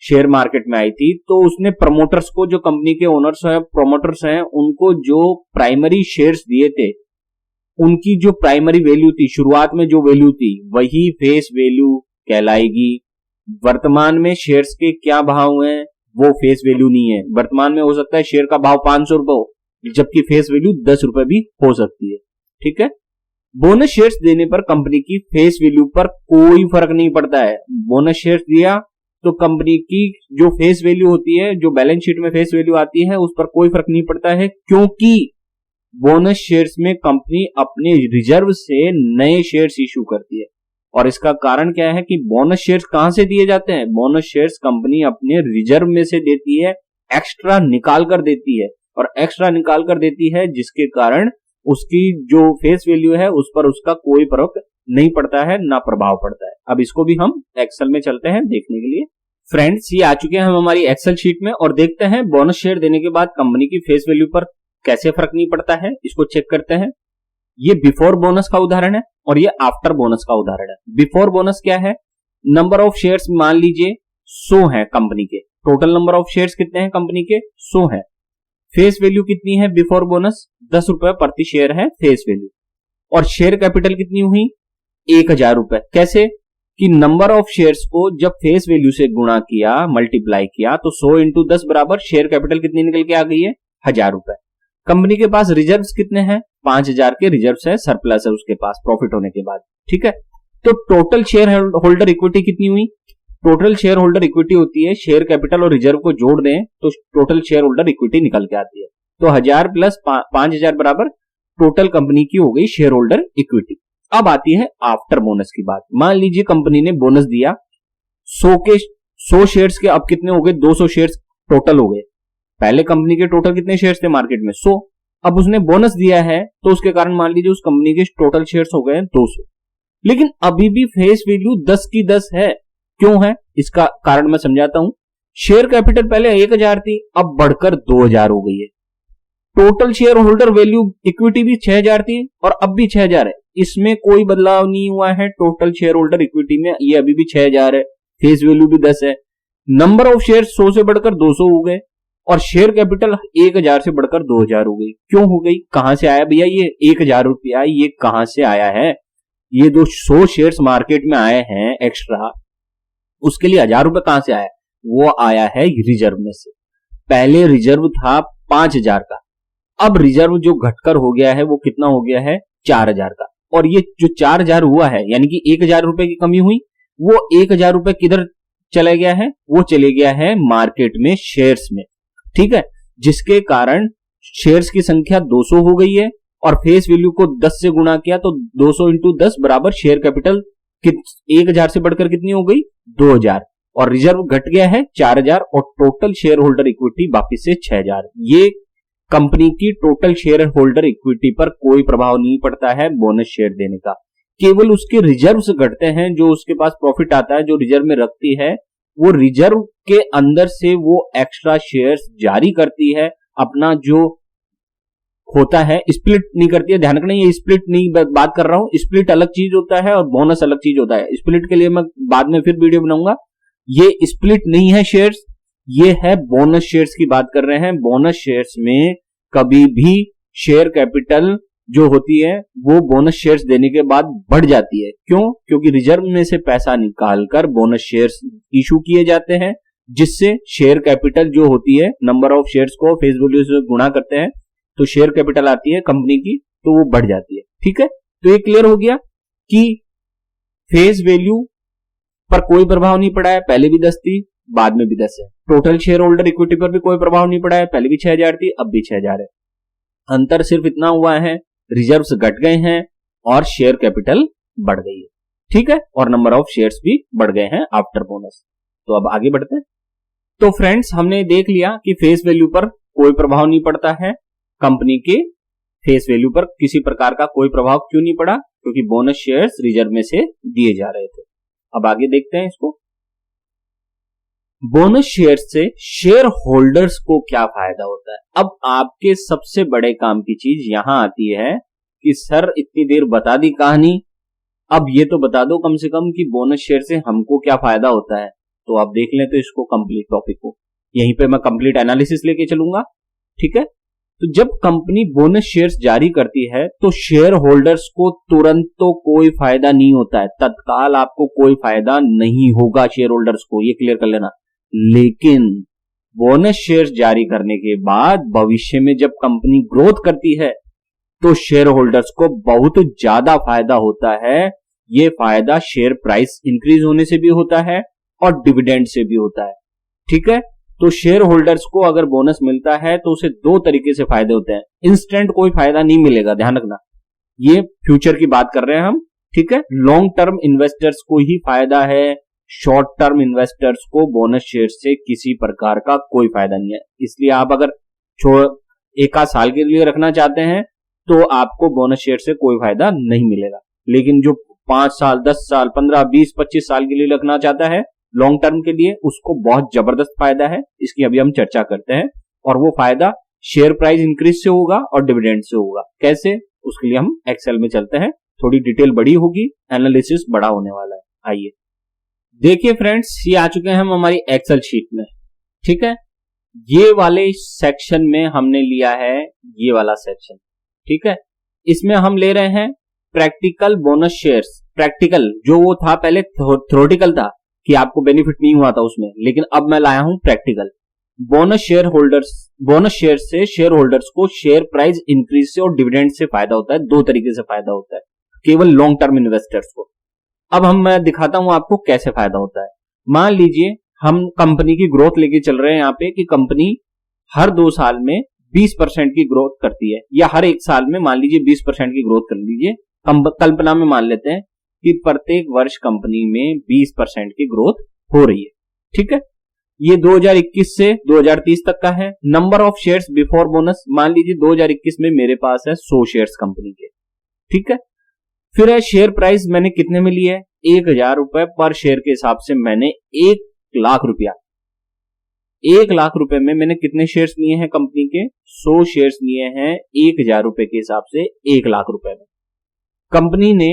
शेयर मार्केट में आई थी, तो उसने प्रमोटर्स को, जो कंपनी के ओनर्स हैं, प्रोमोटर्स हैं, उनको जो प्राइमरी शेयर्स दिए थे, उनकी जो प्राइमरी वैल्यू थी, शुरुआत में जो वैल्यू थी, वही फेस वैल्यू कहलाएगी। वर्तमान में शेयर्स के क्या भाव हैं वो फेस वैल्यू नहीं है। वर्तमान में हो सकता है शेयर का भाव 500 रुपए हो, जबकि फेस वैल्यू 10 रुपए भी हो सकती है। ठीक है, बोनस शेयर्स देने पर कंपनी की फेस वैल्यू पर कोई फर्क नहीं पड़ता है। बोनस शेयर्स दिया तो कंपनी की जो फेस वैल्यू होती है, जो बैलेंस शीट में फेस वैल्यू आती है, उस पर कोई फर्क नहीं पड़ता है, क्योंकि बोनस शेयर्स में कंपनी अपने रिजर्व से नए शेयर्स इशू करती है। और इसका कारण क्या है कि बोनस शेयर्स कहां से दिए जाते हैं? बोनस शेयर्स कंपनी अपने रिजर्व में से देती है, एक्स्ट्रा निकाल कर देती है, और एक्स्ट्रा निकाल कर देती है जिसके कारण उसकी जो फेस वैल्यू है उस पर उसका कोई फर्क नहीं पड़ता है, ना प्रभाव पड़ता है। अब इसको भी हम एक्सेल में चलते हैं देखने के लिए। फ्रेंड्स, ये आ चुके हैं हम हमारी एक्सेल शीट में, और देखते हैं बोनस शेयर देने के बाद कंपनी की फेस वैल्यू पर कैसे फर्क नहीं पड़ता है इसको चेक करते हैं। ये बिफोर बोनस का उदाहरण है और ये आफ्टर बोनस का उदाहरण है। बिफोर बोनस क्या है, नंबर ऑफ शेयर्स मान लीजिए 100 है कंपनी के, टोटल नंबर ऑफ शेयर्स कितने हैं कंपनी के 100 है। फेस वैल्यू कितनी है बिफोर बोनस, 10 रुपए प्रति शेयर है फेस वैल्यू, और शेयर कैपिटल कितनी हुई 1000 रुपए। कैसे कि नंबर ऑफ शेयर्स को जब फेस वैल्यू से गुणा किया, मल्टीप्लाई किया, तो 100 इंटू 10 बराबर शेयर कैपिटल कितनी निकल के आ गई है 1000 रुपए। कंपनी के पास रिजर्व्स कितने हैं 5000 के रिजर्व्स है, सरप्लस है उसके पास प्रॉफिट होने के बाद। ठीक है, तो टोटल शेयर होल्डर इक्विटी कितनी हुई, टोटल शेयर होल्डर इक्विटी होती है शेयर कैपिटल और रिजर्व को जोड़ दें तो टोटल शेयर होल्डर इक्विटी निकल के आती है। तो 1000 प्लस 5000 बराबर टोटल कंपनी की हो गई शेयर होल्डर इक्विटी। अब आती है आफ्टर बोनस की बात। मान लीजिए कंपनी ने बोनस दिया 100 शेयर्स के, अब कितने हो गए 200 शेयर्स टोटल हो गए। पहले कंपनी के टोटल कितने शेयर्स थे मार्केट में 100, अब उसने बोनस दिया है तो उसके कारण मान लीजिए उस कंपनी के टोटल शेयर्स हो गए 200, लेकिन अभी भी फेस वैल्यू 10 की 10 है। क्यों है इसका कारण मैं समझाता हूं। शेयर कैपिटल पहले 1000 थी, अब बढ़कर 2000 हो गई है। Total share holder value equity भी 6000 थी और अब भी 6000 है, इसमें कोई बदलाव नहीं हुआ है। टोटल शेयर होल्डर इक्विटी में ये अभी भी 6000 है, फेस वैल्यू भी 10 है। नंबर ऑफ शेयर 100 से बढ़कर 200 हो गए और शेयर कैपिटल 1000 से बढ़कर 2000 हो गई। क्यों हो गई, कहां से आया भैया ये 1000 रुपया, ये कहां से आया है। ये जो 100 शेयर्स मार्केट में आए हैं एक्स्ट्रा, उसके लिए 1000 रुपए कहां से आया, वो आया है रिजर्व में से। पहले रिजर्व था 5000 का, अब रिजर्व जो घटकर हो गया है वो कितना हो गया है 4000 का। और ये जो 4000 हुआ है यानी कि 1000 रुपए की कमी हुई, वो 1000 रुपए किधर चला गया है, वो चले गया है मार्केट में शेयर्स में। ठीक है, जिसके कारण शेयर्स की संख्या 200 हो गई है और फेस वैल्यू को 10 से गुणा किया तो 200 इंटू 10 बराबर शेयर कैपिटल 1000 से बढ़कर कितनी हो गई 2000 और रिजर्व घट गया है 4000 और टोटल शेयर होल्डर इक्विटी वापिस से 6000। ये कंपनी की टोटल शेयर होल्डर इक्विटी पर कोई प्रभाव नहीं पड़ता है बोनस शेयर देने का, केवल उसके रिजर्व्स घटते हैं। जो उसके पास प्रॉफिट आता है जो रिजर्व में रखती है, वो रिजर्व के अंदर से वो एक्स्ट्रा शेयर्स जारी करती है। अपना जो होता है स्प्लिट नहीं करती है, ध्यान रखना ये स्प्लिट नहीं बात कर रहा हूं, स्प्लिट अलग चीज होता है और बोनस अलग चीज होता है। स्प्लिट के लिए मैं बाद में फिर वीडियो बनाऊंगा। ये स्प्लिट नहीं है शेयर्स, ये है बोनस शेयर्स की बात कर रहे हैं। बोनस शेयर्स में कभी भी शेयर कैपिटल जो होती है वो बोनस शेयर्स देने के बाद बढ़ जाती है। क्यों, क्योंकि रिजर्व में से पैसा निकालकर बोनस शेयर्स इशू किए जाते हैं, जिससे शेयर कैपिटल जो होती है नंबर ऑफ शेयर्स को फेस वैल्यू से गुणा करते हैं तो शेयर कैपिटल आती है कंपनी की, तो वो बढ़ जाती है। ठीक है, तो ये क्लियर हो गया कि फेस वैल्यू पर कोई प्रभाव नहीं पड़ा है, पहले भी 10 थी बाद में भी 10 है। टोटल शेयर होल्डर इक्विटी पर भी कोई प्रभाव नहीं पड़ा है, पहले भी 6000 थी अब भी 6000 है। अंतर सिर्फ इतना हुआ है रिजर्व्स घट गए हैं और शेयर कैपिटल बढ़ गई है। ठीक है, और नंबर ऑफ शेयर्स भी बढ़ गए हैं आफ्टर बोनस। तो अब आगे बढ़ते हैं। तो फ्रेंड्स हमने देख लिया कि फेस वैल्यू पर कोई प्रभाव नहीं पड़ता है, कंपनी के फेस वैल्यू पर किसी प्रकार का कोई प्रभाव क्यों नहीं पड़ा, क्योंकि बोनस शेयर्स रिजर्व में से दिए जा रहे थे। अब आगे देखते हैं इसको। बोनस शेयर से शेयर होल्डर्स को क्या फायदा होता है। अब आपके सबसे बड़े काम की चीज यहां आती है कि सर इतनी देर बता दी कहानी, अब ये तो बता दो कम से कम कि बोनस शेयर से हमको क्या फायदा होता है। तो आप देख लें तो इसको कंप्लीट टॉपिक को यहीं पे मैं कंप्लीट एनालिसिस लेके चलूंगा। ठीक है, तो जब कंपनी बोनस शेयर्स जारी करती है तो शेयर होल्डर्स को तुरंत तो कोई फायदा नहीं होता है, तत्काल आपको कोई फायदा नहीं होगा शेयर होल्डर्स को, ये क्लियर कर लेना। लेकिन बोनस शेयर्स जारी करने के बाद भविष्य में जब कंपनी ग्रोथ करती है तो शेयर होल्डर्स को बहुत ज्यादा फायदा होता है। ये फायदा शेयर प्राइस इंक्रीज होने से भी होता है और डिविडेंड से भी होता है। ठीक है, तो शेयर होल्डर्स को अगर बोनस मिलता है तो उसे दो तरीके से फायदे होते हैं। इंस्टेंट कोई फायदा नहीं मिलेगा, ध्यान रखना, ये फ्यूचर की बात कर रहे हैं हम। ठीक है, लॉन्ग टर्म इन्वेस्टर्स को ही फायदा है, शॉर्ट टर्म इन्वेस्टर्स को बोनस शेयर से किसी प्रकार का कोई फायदा नहीं है। इसलिए आप अगर एक आध साल के लिए रखना चाहते हैं तो आपको बोनस शेयर से कोई फायदा नहीं मिलेगा, लेकिन जो 5 साल 10 साल 15 20 25 साल के लिए रखना चाहता है लॉन्ग टर्म के लिए, उसको बहुत जबरदस्त फायदा है। इसकी अभी हम चर्चा करते हैं और वो फायदा शेयर प्राइस इंक्रीज से होगा और डिविडेंड से होगा। कैसे, उसके लिए हम एक्सेल में चलते हैं, थोड़ी डिटेल बड़ी होगी, एनालिसिस बड़ा होने वाला है। आइए देखिए फ्रेंड्स, ये आ चुके हैं हम हमारी एक्सेल शीट में। ठीक है, ये वाले सेक्शन में हमने लिया है ये वाला सेक्शन। ठीक है, इसमें हम ले रहे हैं प्रैक्टिकल बोनस शेयर्स। प्रैक्टिकल जो वो था पहले थ्योरेटिकल था कि आपको बेनिफिट नहीं हुआ था उसमें, लेकिन अब मैं लाया हूं प्रैक्टिकल। बोनस शेयर से शेयर होल्डर्स को शेयर प्राइस इंक्रीज से और डिविडेंड से फायदा होता है। दो तरीके से फायदा होता है केवल लॉन्ग टर्म इन्वेस्टर्स को। अब मैं दिखाता हूं आपको कैसे फायदा होता है। मान लीजिए हम कंपनी की ग्रोथ लेके चल रहे हैं यहाँ पे कि कंपनी हर 2 साल में 20% की ग्रोथ करती है, या हर 1 साल में मान लीजिए 20% की ग्रोथ कर लीजिए। कल्पना में मान लेते हैं कि प्रत्येक वर्ष कंपनी में 20% की ग्रोथ हो रही है। ठीक है, ये 2021 से 2030 तक का है। Number of shares before bonus, मान लीजिए 2021 में मेरे पास है 100 शेयर्स कंपनी के। ठीक है, फिर है शेयर प्राइस मैंने कितने में लिया है, 1000 रुपए पर शेयर के हिसाब से मैंने 1 लाख रुपया, 1 लाख रुपए में मैंने कितने शेयर्स लिए हैं कंपनी के, 100 शेयर्स लिए हैं 1000 रुपए के हिसाब से 1 लाख रुपए में। कंपनी ने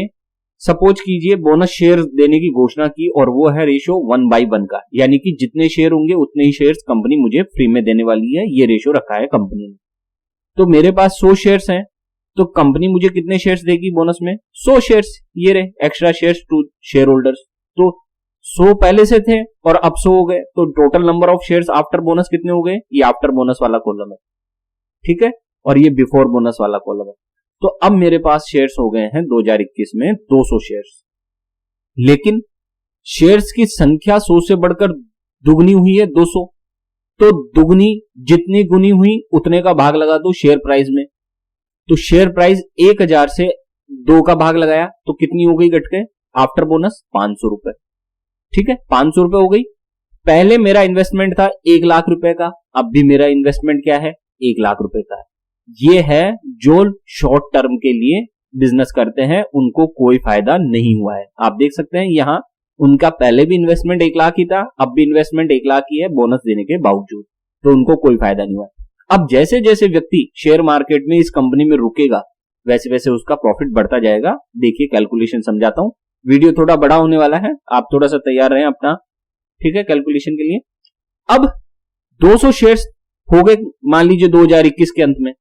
सपोज कीजिए बोनस शेयर देने की घोषणा की और वो है रेशो 1/1 का, यानी कि जितने शेयर होंगे उतने ही शेयर्स कंपनी मुझे फ्री में देने वाली है। ये रेशो रखा है कंपनी ने। तो मेरे पास 100 शेयर्स हैं, तो कंपनी मुझे कितने शेयर्स देगी बोनस में, 100 शेयर्स। ये रहे extra shares to shareholders. तो 100 पहले से थे और अब 100 हो गए, तो total number of shares after bonus कितने हो गए, ये आफ्टर बोनस वाला कॉलम है। ठीक है, और ये बिफोर बोनस वाला कॉलम है। तो अब मेरे पास शेयर्स हो गए हैं 2021 में 200 शेयर्स, लेकिन शेयर्स की संख्या 100 से बढ़कर दुगनी हुई है 200। तो दुगनी जितनी गुनी हुई उतने का भाग लगा दो शेयर प्राइस में। तो शेयर प्राइस 1000 से 2 का भाग लगाया तो कितनी हो गई घट के आफ्टर बोनस, 500 रुपए। ठीक है, 500 रुपए हो गई। पहले मेरा इन्वेस्टमेंट था 1 लाख रुपए का, अब भी मेरा इन्वेस्टमेंट क्या है, 1 लाख रुपए का है। ये है जो शॉर्ट टर्म के लिए बिजनेस करते हैं, उनको कोई फायदा नहीं हुआ है। आप देख सकते हैं यहां उनका पहले भी इन्वेस्टमेंट 1 लाख ही था, अब भी इन्वेस्टमेंट 1 लाख ही है बोनस देने के बावजूद, तो उनको कोई फायदा नहीं हुआ। अब जैसे जैसे व्यक्ति शेयर मार्केट में इस कंपनी में रुकेगा वैसे वैसे उसका प्रॉफिट बढ़ता जाएगा। देखिए कैलकुलेशन समझाता हूं, वीडियो थोड़ा बड़ा होने वाला है, आप थोड़ा सा तैयार रहें अपना। ठीक है, कैलकुलेशन के लिए। अब 200 शेयर्स हो गए मान लीजिए 2021 के अंत में,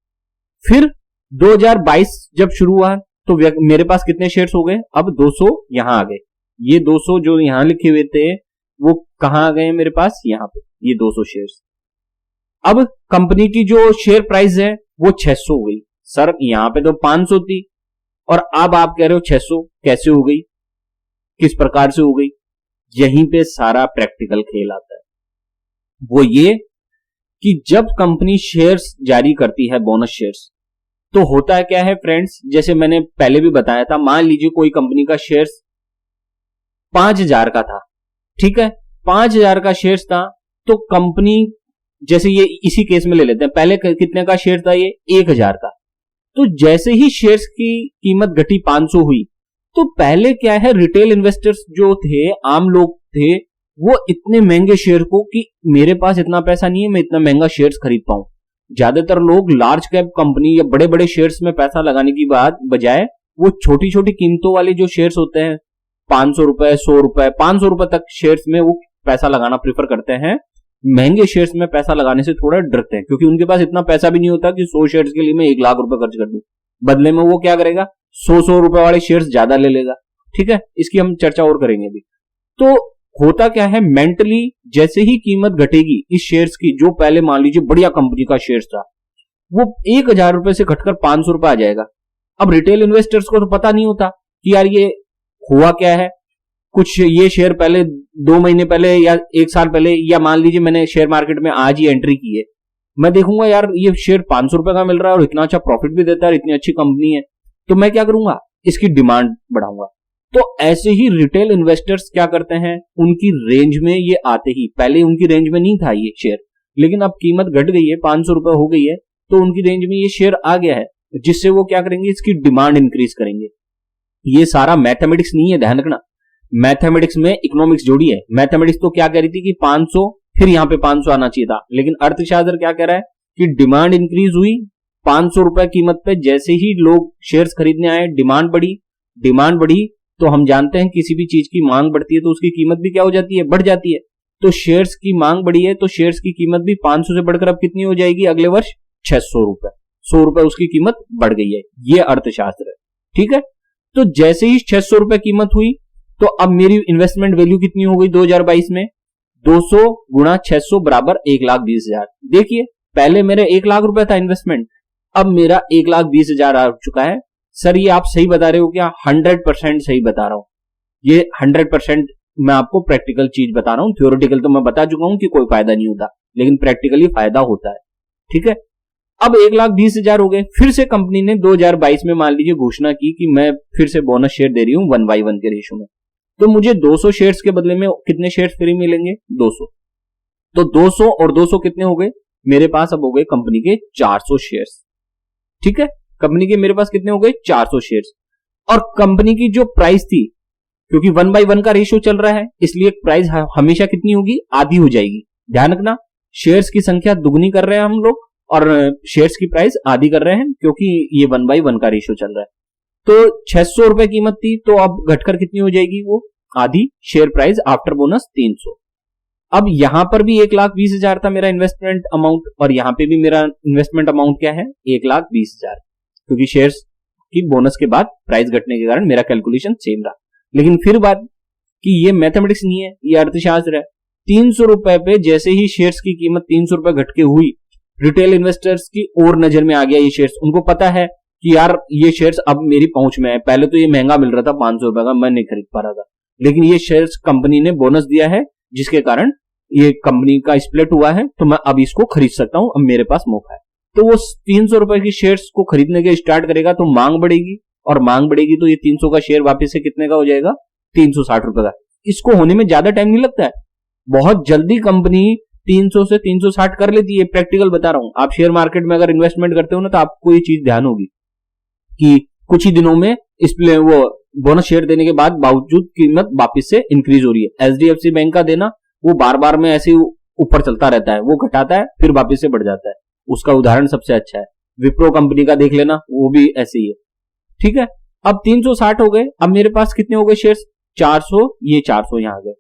फिर 2022 जब शुरू हुआ तो मेरे पास कितने शेयर्स हो गए, अब 200 यहां आ गए। ये 200 जो यहां लिखे हुए थे वो कहां आ गए मेरे पास, यहां पे ये 200 शेयर्स। अब कंपनी की जो शेयर प्राइस है वो 600 हो गई। सर यहां पे तो 500 थी और अब आप कह रहे हो 600 कैसे हो गई, किस प्रकार से हो गई। यहीं पे सारा प्रैक्टिकल खेल आता है। वो ये कि जब कंपनी शेयर्स जारी करती है बोनस शेयर्स, तो होता है क्या है फ्रेंड्स, जैसे मैंने पहले भी बताया था, मान लीजिए कोई कंपनी का शेयर्स 5000 का था। ठीक है, 5000 का शेयर्स था, तो कंपनी जैसे ये इसी केस में ले लेते हैं, पहले कितने का शेयर था, ये 1000 का। तो जैसे ही शेयर्स की कीमत घटी 500 हुई, तो पहले क्या है रिटेल इन्वेस्टर्स जो थे, आम लोग थे, वो इतने महंगे शेयर को कि मेरे पास इतना पैसा नहीं है मैं इतना महंगा शेयर्स खरीद पाऊं। ज्यादातर लोग लार्ज कैप कंपनी या बड़े बड़े शेयर्स में पैसा लगाने की बजाय वो छोटी छोटी कीमतों वाले जो शेयर्स होते हैं 500 रुपए, 100 रुपए, 500 रुपए तक शेयर्स में वो पैसा लगाना प्रीफर करते हैं। महंगे शेयर्स में पैसा लगाने से थोड़ा डरते हैं, क्योंकि उनके पास इतना पैसा भी नहीं होता कि 100 शेयर्स के लिए मैं 1 लाख रुपए खर्च कर दूं। बदले में वो क्या करेगा, 100 रुपए वाले शेयर्स ज्यादा ले लेगा। ठीक है, इसकी हम चर्चा और करेंगे अभी। तो होता क्या है, मेंटली जैसे ही कीमत घटेगी इस शेयर्स की, जो पहले मान लीजिए बढ़िया कंपनी का शेयर्स था, वो 1000 रुपए से घटकर 500 रुपए आ जाएगा। अब रिटेल इन्वेस्टर्स को तो पता नहीं होता कि यार ये हुआ क्या है। कुछ ये शेयर पहले 2 महीने पहले या 1 साल पहले, या मान लीजिए मैंने शेयर मार्केट में आज ही एंट्री की है, मैं देखूंगा यार ये शेयर 500 रुपए का मिल रहा है और इतना अच्छा प्रॉफिट भी देता है, इतनी अच्छी कंपनी है, तो मैं क्या करूंगा, इसकी डिमांड बढ़ाऊंगा। तो ऐसे ही रिटेल इन्वेस्टर्स क्या करते हैं, उनकी रेंज में ये आते ही, पहले उनकी रेंज में नहीं था ये शेयर, लेकिन अब कीमत घट गई है, 500 रुपए हो गई है, तो उनकी रेंज में ये शेयर आ गया है, जिससे वो क्या करेंगे, इसकी डिमांड इंक्रीज करेंगे। ये सारा मैथमेटिक्स नहीं है, ध्यान रखना। मैथमेटिक्स में इकोनॉमिक्स जोड़ी है। मैथमेटिक्स तो क्या कह रही थी कि 500, फिर यहां पे 500 आना चाहिए था, लेकिन अर्थशास्त्र क्या कह रहा है कि डिमांड इंक्रीज हुई 500 रुपए कीमत पे, जैसे ही लोग शेयर्स खरीदने आए डिमांड बढ़ी तो हम जानते हैं किसी भी चीज की मांग बढ़ती है तो उसकी कीमत भी क्या हो जाती है, बढ़ जाती है। तो शेयर्स की मांग बढ़ी है तो शेयर्स की कीमत भी 500 से बढ़कर अब कितनी हो जाएगी अगले वर्ष, 600 रुपए, 100 रुपए उसकी कीमत बढ़ गई है। ये अर्थशास्त्र है, ठीक है। तो जैसे ही 600 रुपए कीमत हुई तो अब मेरी इन्वेस्टमेंट वैल्यू कितनी हो गई 2022 में, 200 गुणा 600 बराबर 1,20,000। देखिए पहले मेरे 1 लाख रुपए था इन्वेस्टमेंट, अब मेरा 1,20,000 आ चुका है। सर ये आप सही बता रहे हो क्या? 100% सही बता रहा हूं। ये 100% मैं आपको प्रैक्टिकल चीज बता रहा हूं। थ्योरेटिकल तो मैं बता चुका हूं कि कोई फायदा नहीं होता, लेकिन प्रैक्टिकली फायदा होता है, ठीक है। अब 1,20,000 हो गए। फिर से कंपनी ने 2022 में मान लीजिए घोषणा की कि मैं फिर से बोनस शेयर दे रही हूं 1/1 के रेशो में, तो मुझे 200 शेयर्स के बदले में कितने शेयर्स फ्री मिलेंगे? 200। तो 200 और 200 कितने हो गए? मेरे पास अब हो गए कंपनी के 400 शेयर्स, ठीक है। कंपनी के मेरे पास कितने हो गए? 400 शेयर्स। और कंपनी की जो प्राइस थी, क्योंकि 1/1 का रेशियो चल रहा है इसलिए प्राइस हमेशा कितनी होगी? आधी हो जाएगी। ध्यान रखना, शेयर्स की संख्या दुगनी कर रहे हैं हम लोग और शेयर्स की प्राइस आधी कर रहे हैं क्योंकि ये 1/1 का रेशियो चल रहा है। तो 600 रुपए कीमत थी तो अब घटकर कितनी हो जाएगी? वो आधी। Share price after bonus 300। अब यहां पर भी 1,20,000 था मेरा इन्वेस्टमेंट अमाउंट और यहां पे भी मेरा इन्वेस्टमेंट अमाउंट क्या है? 1,20,000, क्योंकि शेयर्स की बोनस के बाद प्राइस घटने के कारण मेरा कैलकुलेशन सेम रहा। लेकिन फिर बात कि ये मैथमेटिक्स नहीं है, ये अर्थशास्त्र है। 300 रुपए पे जैसे ही शेयर्स की कीमत 300 रुपए घट के हुई, रिटेल इन्वेस्टर्स की और नजर में आ गया ये शेयर्स। उनको पता है कि यार ये शेयर्स अब मेरी पहुंच में है। पहले तो ये महंगा मिल रहा था 500 रुपए का, मैं नहीं खरीद पा रहा था, लेकिन ये शेयर्स कंपनी ने बोनस दिया है जिसके कारण ये कंपनी का स्प्लिट हुआ है, तो मैं अब इसको खरीद सकता हूं, अब मेरे पास मौका है। तो वो 300 रुपए की शेयर्स को खरीदने के स्टार्ट करेगा तो मांग बढ़ेगी, और मांग बढ़ेगी तो ये 300 का शेयर वापस से कितने का हो जाएगा? 360 रुपए का। इसको होने में ज्यादा टाइम नहीं लगता है, बहुत जल्दी कंपनी 300 से 360 कर लेती है। प्रैक्टिकल बता रहा हूं। आप शेयर मार्केट में अगर इन्वेस्टमेंट करते हो ना तो आपको ये चीज ध्यान होगी कि कुछ ही दिनों में इसलिए वो बोनस शेयर देने के बाद बावजूद कीमत वापस से इंक्रीज हो रही है। एचडीएफसी बैंक का देना वो बार बार में ऐसे ऊपर चलता रहता है, वो घटाता है फिर वापस से बढ़ जाता है। उसका उदाहरण सबसे अच्छा है विप्रो कंपनी का, देख लेना, वो भी ऐसे ही है, ठीक है। अब 360 हो गए, अब मेरे पास कितने हो गए शेयर्स? 400, ये 400 यहां आ गए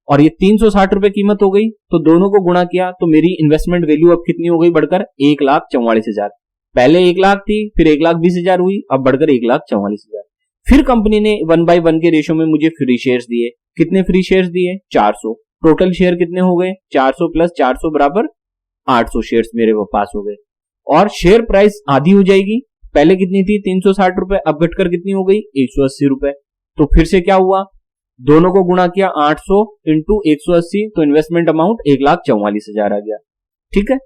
और ये 360 रुपए कीमत हो गई। तो दोनों को गुणा किया तो मेरी इन्वेस्टमेंट वैल्यू अब कितनी हो गई बढ़कर? 1,44,000। पहले 1 लाख थी, फिर 1,20,000 हुई, अब बढ़कर 1,44,000। फिर कंपनी ने 1/1 के रेशो में मुझे फ्री शेयर्स दिए। कितने फ्री शेयर्स दिए? 400। टोटल शेयर कितने हो गए? 400 प्लस 400 बराबर 800 शेयर्स मेरे पास हो गए। और शेयर प्राइस आधी हो जाएगी, पहले कितनी थी? 360 रुपए, अब घटकर कितनी हो गई? 180 रुपए। तो फिर से क्या हुआ? दोनों को गुणा किया 800 इंटू 180, तो इन्वेस्टमेंट अमाउंट 1,44,000 आ गया, ठीक है।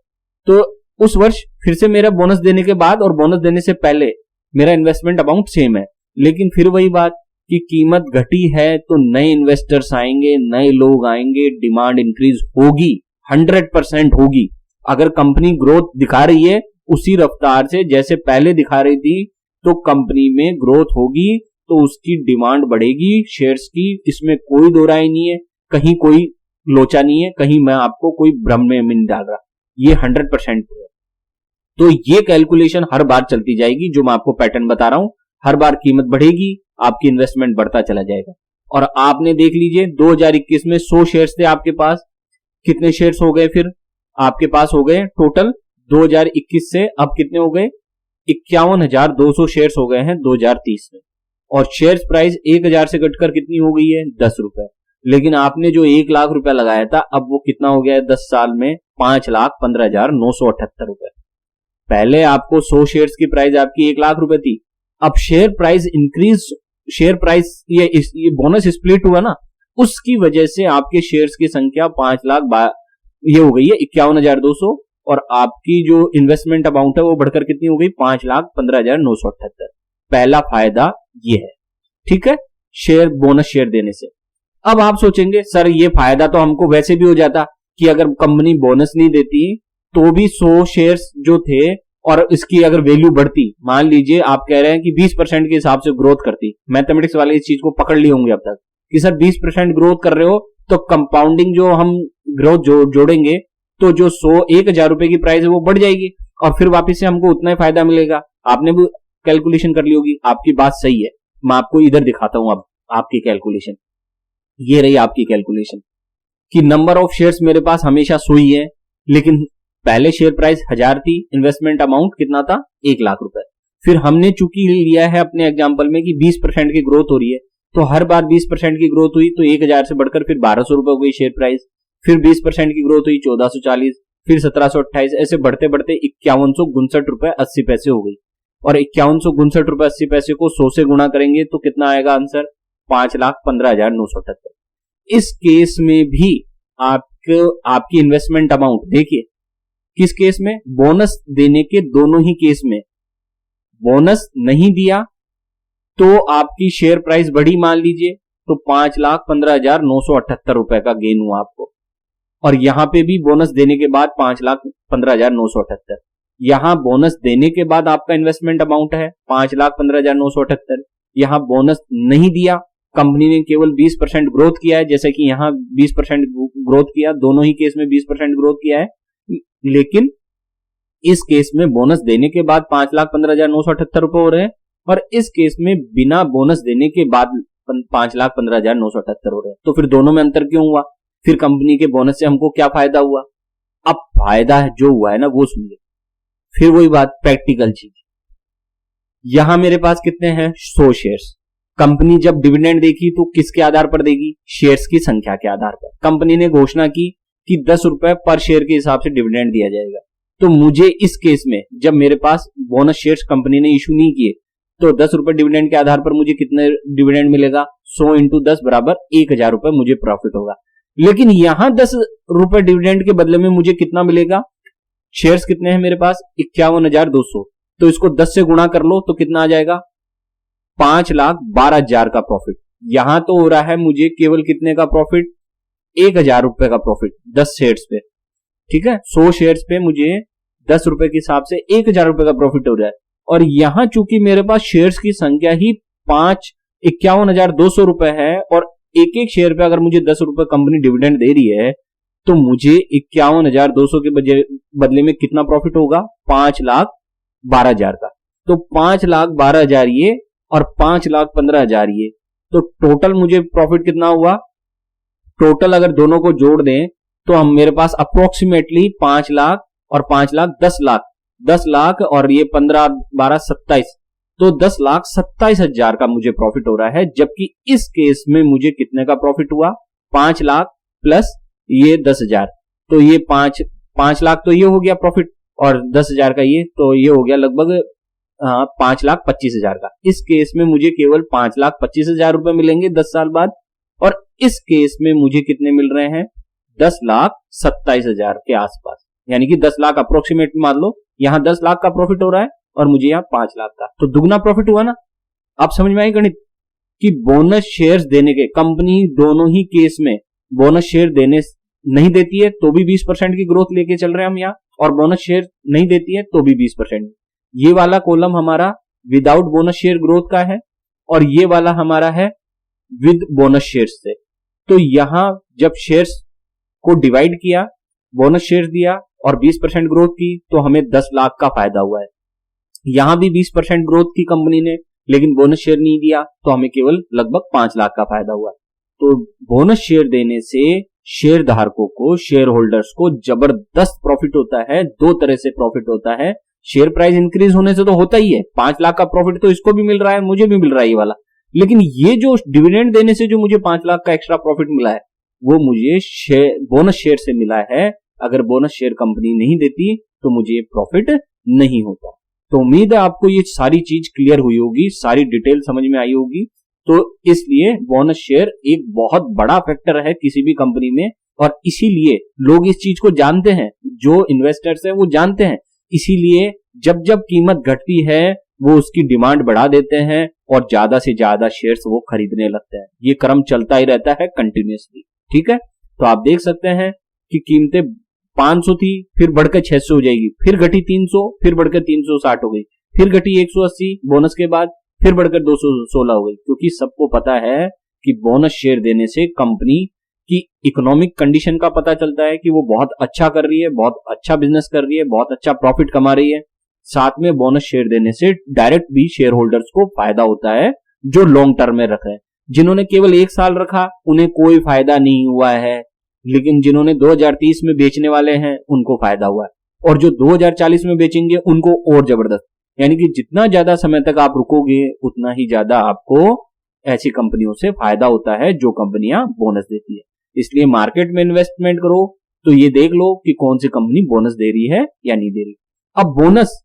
तो उस वर्ष फिर से मेरा बोनस देने के बाद और बोनस देने से पहले मेरा इन्वेस्टमेंट अमाउंट सेम है, लेकिन फिर वही बात कि कीमत घटी है तो नए इन्वेस्टर्स आएंगे, नए लोग आएंगे, डिमांड इंक्रीज होगी, 100% होगी। अगर कंपनी ग्रोथ दिखा रही है उसी रफ्तार से जैसे पहले दिखा रही थी तो कंपनी में ग्रोथ होगी, तो उसकी डिमांड बढ़ेगी शेयर्स की, इसमें कोई दो राय नहीं है, कहीं कोई लोचा नहीं है, कहीं मैं आपको कोई भ्रम में नहीं डाल रहा, ये 100% है। तो ये कैलकुलेशन हर बार चलती जाएगी, जो मैं आपको पैटर्न बता रहा हूं, हर बार कीमत बढ़ेगी, आपकी इन्वेस्टमेंट बढ़ता चला जाएगा। और आपने देख लीजिए 2021 में 100 शेयर्स थे आपके पास, कितने शेयर्स हो गए फिर आपके पास? हो गए टोटल 2021 से अब कितने हो गए? 51,200 शेयर्स हो गए हैं 2030 में। और शेयर प्राइस 1,000 से घटकर कितनी हो गई है? 10 रुपए। लेकिन आपने जो 1 लाख रुपए लगाया था अब वो कितना हो गया है 10 साल में? 5,15,978 रुपए। पहले आपको 100 शेयर्स की प्राइस आपकी 1 लाख रुपए थी, अब share price increase, share price ये बोनस स्प्लिट हुआ ना, उसकी वजह से आपके शेयर्स की संख्या 5 लाख ये हो गई है 51,200, और आपकी जो इन्वेस्टमेंट अमाउंट है वो बढ़कर कितनी हो गई? 5,15,978। पहला फायदा ये है, ठीक है, शेयर बोनस शेयर देने से। अब आप सोचेंगे सर ये फायदा तो हमको वैसे भी हो जाता कि अगर कंपनी बोनस नहीं देती तो भी 100 शेयर्स जो थे और इसकी अगर वैल्यू बढ़ती, मान लीजिए आप कह रहे हैं कि 20% के हिसाब से ग्रोथ करती, मैथमेटिक्स वाले इस चीज को पकड़ लिए होंगे अब तक कि सर 20% ग्रोथ कर रहे हो तो कंपाउंडिंग जो हम ग्रोथ जोड़ेंगे तो जो 1,000 रुपए की प्राइस है वो बढ़ जाएगी और फिर वापस से हमको उतना ही फायदा मिलेगा। आपने भी कैलकुलेशन कर ली होगी, आपकी बात सही है। मैं आपको इधर दिखाता हूं अब आपकी कैलकुलेशन। ये रही आपकी कैलकुलेशन कि नंबर ऑफ शेयर्स मेरे पास हमेशा सोई है, लेकिन पहले शेयर प्राइस 1000 थी, इन्वेस्टमेंट अमाउंट कितना था 1 लाख रुपए। फिर हमने चूंकि लिया है अपने एग्जांपल में कि 20% की ग्रोथ हो रही है, तो हर बार 20% की ग्रोथ हुई तो 1000 से बढ़कर फिर 1200 रुपए हो गई शेयर प्राइस। फिर 20% की ग्रोथ हुई 1440, फिर 1728, ऐसे बढ़ते बढ़ते 5159 रुपए 80 पैसे हो गई। और 5159 रुपए 80 पैसे को 100 से गुणा करेंगे तो कितना आएगा आंसर, 5,15,978। इस केस में भी आपकी इन्वेस्टमेंट अमाउंट देखिए, किस केस में, बोनस देने के दोनों ही केस में। बोनस नहीं दिया तो आपकी शेयर प्राइस बढ़ी मान लीजिए, तो 5,15,978 रुपए का गेन हुआ आपको। और यहां पे भी बोनस देने के बाद 5,15,978। यहां बोनस देने के बाद आपका इन्वेस्टमेंट अमाउंट है 5,15,978। यहां बोनस नहीं दिया, कंपनी ने केवल 20% ग्रोथ किया है, जैसे कि यहां 20% ग्रोथ किया, दोनों ही केस में 20% ग्रोथ किया है। लेकिन इस केस में बोनस देने के बाद 5,15,978 रुपए हो रहे हैं और इस केस में बिना बोनस देने के बाद 5,15,978 हो रहे हैं। तो फिर दोनों में अंतर क्यों हुआ? फिर कंपनी के बोनस से हमको क्या फायदा हुआ? अब फायदा जो हुआ है ना वो सुनिए। फिर वही बात, प्रैक्टिकल चीज। यहां मेरे पास कितने हैं, 100 शेयर्स। कंपनी जब डिविडेंड देगी तो किसके आधार पर देगी, शेयर्स की संख्या के आधार पर। कंपनी ने घोषणा की कि 10 रुपए पर शेयर के हिसाब से डिविडेंड दिया जाएगा। तो मुझे इस केस में जब मेरे पास बोनस शेयर्स कंपनी ने इशू नहीं किए तो 10 रुपए डिविडेंड के आधार पर मुझे कितने डिविडेंड मिलेगा, 100 इंटू 10 बराबर 1,000 रुपए मुझे प्रॉफिट होगा। लेकिन यहां 10 रुपए डिविडेंड के बदले में मुझे कितना मिलेगा, शेयर्स कितने हैं मेरे पास, 51,200। तो इसको 10 से गुणा कर लो तो कितना आ जाएगा, 5,12,000 का प्रॉफिट। यहां तो हो रहा है मुझे केवल कितने का प्रॉफिट, 1,000 रुपए का प्रॉफिट 10 शेयर्स पे। ठीक है, 100 शेयर्स पे मुझे 10 रुपए के हिसाब से 1,000 रुपए का प्रॉफिट हो रहा है। और यहां चूंकि मेरे पास शेयर्स की संख्या ही 51,200 रुपए है और एक एक शेयर पे अगर मुझे 10 रुपए कंपनी डिविडेंड दे रही है, तो मुझे 51,200 के बदले में कितना प्रॉफिट होगा, 5,12,000 का। तो 5,12,000 ये और 5,15,000 ये, तो टोटल मुझे प्रॉफिट कितना हुआ, टोटल अगर दोनों को जोड़ दें तो हम मेरे पास अप्रोक्सीमेटली 5 लाख और 5 लाख 10 लाख, 10 लाख और ये 15 12 27, तो 10,27,000 का मुझे प्रॉफिट हो रहा है। जबकि इस केस में मुझे कितने का प्रॉफिट हुआ, 5 लाख प्लस ये 10,000, तो ये 5 लाख तो ये हो गया प्रॉफिट और 10,000 का ये, तो ये हो गया लगभग 5,25,000 का। इस केस में मुझे केवल 5,25,000 रुपए मिलेंगे 10 साल बाद, और इस केस में मुझे कितने मिल रहे हैं, 10,27,000 के आसपास। यानी कि 10 लाख अप्रोक्सीमेट मान लो, यहां 10 लाख का प्रॉफिट हो रहा है और मुझे यहां 5 लाख का, तो दुगना प्रॉफिट हुआ ना। आप समझ में आई गणित कि बोनस शेयर्स देने के, कंपनी दोनों ही केस में बोनस शेयर देने नहीं देती है तो भी 20% की ग्रोथ लेके चल रहे हैं हम यहां, और बोनस शेयर नहीं देती है तो भी 20%। ये वाला कॉलम हमारा विदाउट बोनस शेयर ग्रोथ का है और ये वाला हमारा है विद बोनस शेयर्स से। तो यहां जब शेयर्स को डिवाइड किया, बोनस शेयर्स दिया और 20% ग्रोथ की, तो हमें 10 लाख का फायदा हुआ है। यहां भी 20% ग्रोथ की कंपनी ने, लेकिन बोनस शेयर नहीं दिया तो हमें केवल लगभग 5 लाख का फायदा हुआ। तो बोनस शेयर देने से शेयर धारकों को, शेयर होल्डर्स को जबरदस्त प्रॉफिट होता है। दो तरह से प्रॉफिट होता है, शेयर प्राइस इंक्रीज होने से तो होता ही है, 5 लाख का प्रॉफिट तो इसको भी मिल रहा है, मुझे भी मिल रहा है ये वाला। लेकिन ये जो डिविडेंड देने से जो मुझे 5 लाख का एक्स्ट्रा प्रॉफिट मिला है, वो मुझे बोनस शेयर से मिला है। अगर बोनस शेयर कंपनी नहीं देती तो मुझे प्रॉफिट नहीं होता। तो उम्मीद है आपको ये सारी चीज क्लियर हुई होगी, सारी डिटेल समझ में आई होगी। तो इसलिए बोनस शेयर एक बहुत बड़ा फैक्टर है किसी भी कंपनी में, और इसीलिए लोग इस चीज को जानते हैं, जो इन्वेस्टर्स हैं वो जानते हैं। इसीलिए जब जब कीमत घटती है वो उसकी डिमांड बढ़ा देते हैं और ज्यादा से ज्यादा शेयर्स वो खरीदने लगते हैं। ये क्रम चलता ही रहता है कंटिन्यूअसली। ठीक है, तो आप देख सकते हैं कि कीमतें 500 थी, फिर बढ़कर 600 हो जाएगी, फिर घटी 300, फिर बढ़कर 360 हो गई, फिर घटी 180 बोनस के बाद, फिर बढ़कर 216 हो गई। क्योंकि सबको पता है कि बोनस शेयर देने से कंपनी कि इकोनॉमिक कंडीशन का पता चलता है कि वो बहुत अच्छा कर रही है, बहुत अच्छा बिजनेस कर रही है, बहुत अच्छा प्रॉफिट कमा रही है। साथ में बोनस शेयर देने से डायरेक्ट भी शेयर होल्डर्स को फायदा होता है जो लॉन्ग टर्म में रख रहे हैं। जिन्होंने केवल 1 साल रखा उन्हें कोई फायदा नहीं हुआ है, लेकिन जिन्होंने 2030 में बेचने वाले हैं उनको फायदा हुआ है, और जो 2040 में बेचेंगे उनको और जबरदस्त। यानी कि जितना ज्यादा समय तक आप रुकोगे उतना ही ज्यादा आपको ऐसी कंपनियों से फायदा होता है जो कंपनियां बोनस देती है। इसलिए मार्केट में इन्वेस्टमेंट करो तो ये देख लो कि कौन सी कंपनी बोनस दे रही है या नहीं दे रही। अब बोनस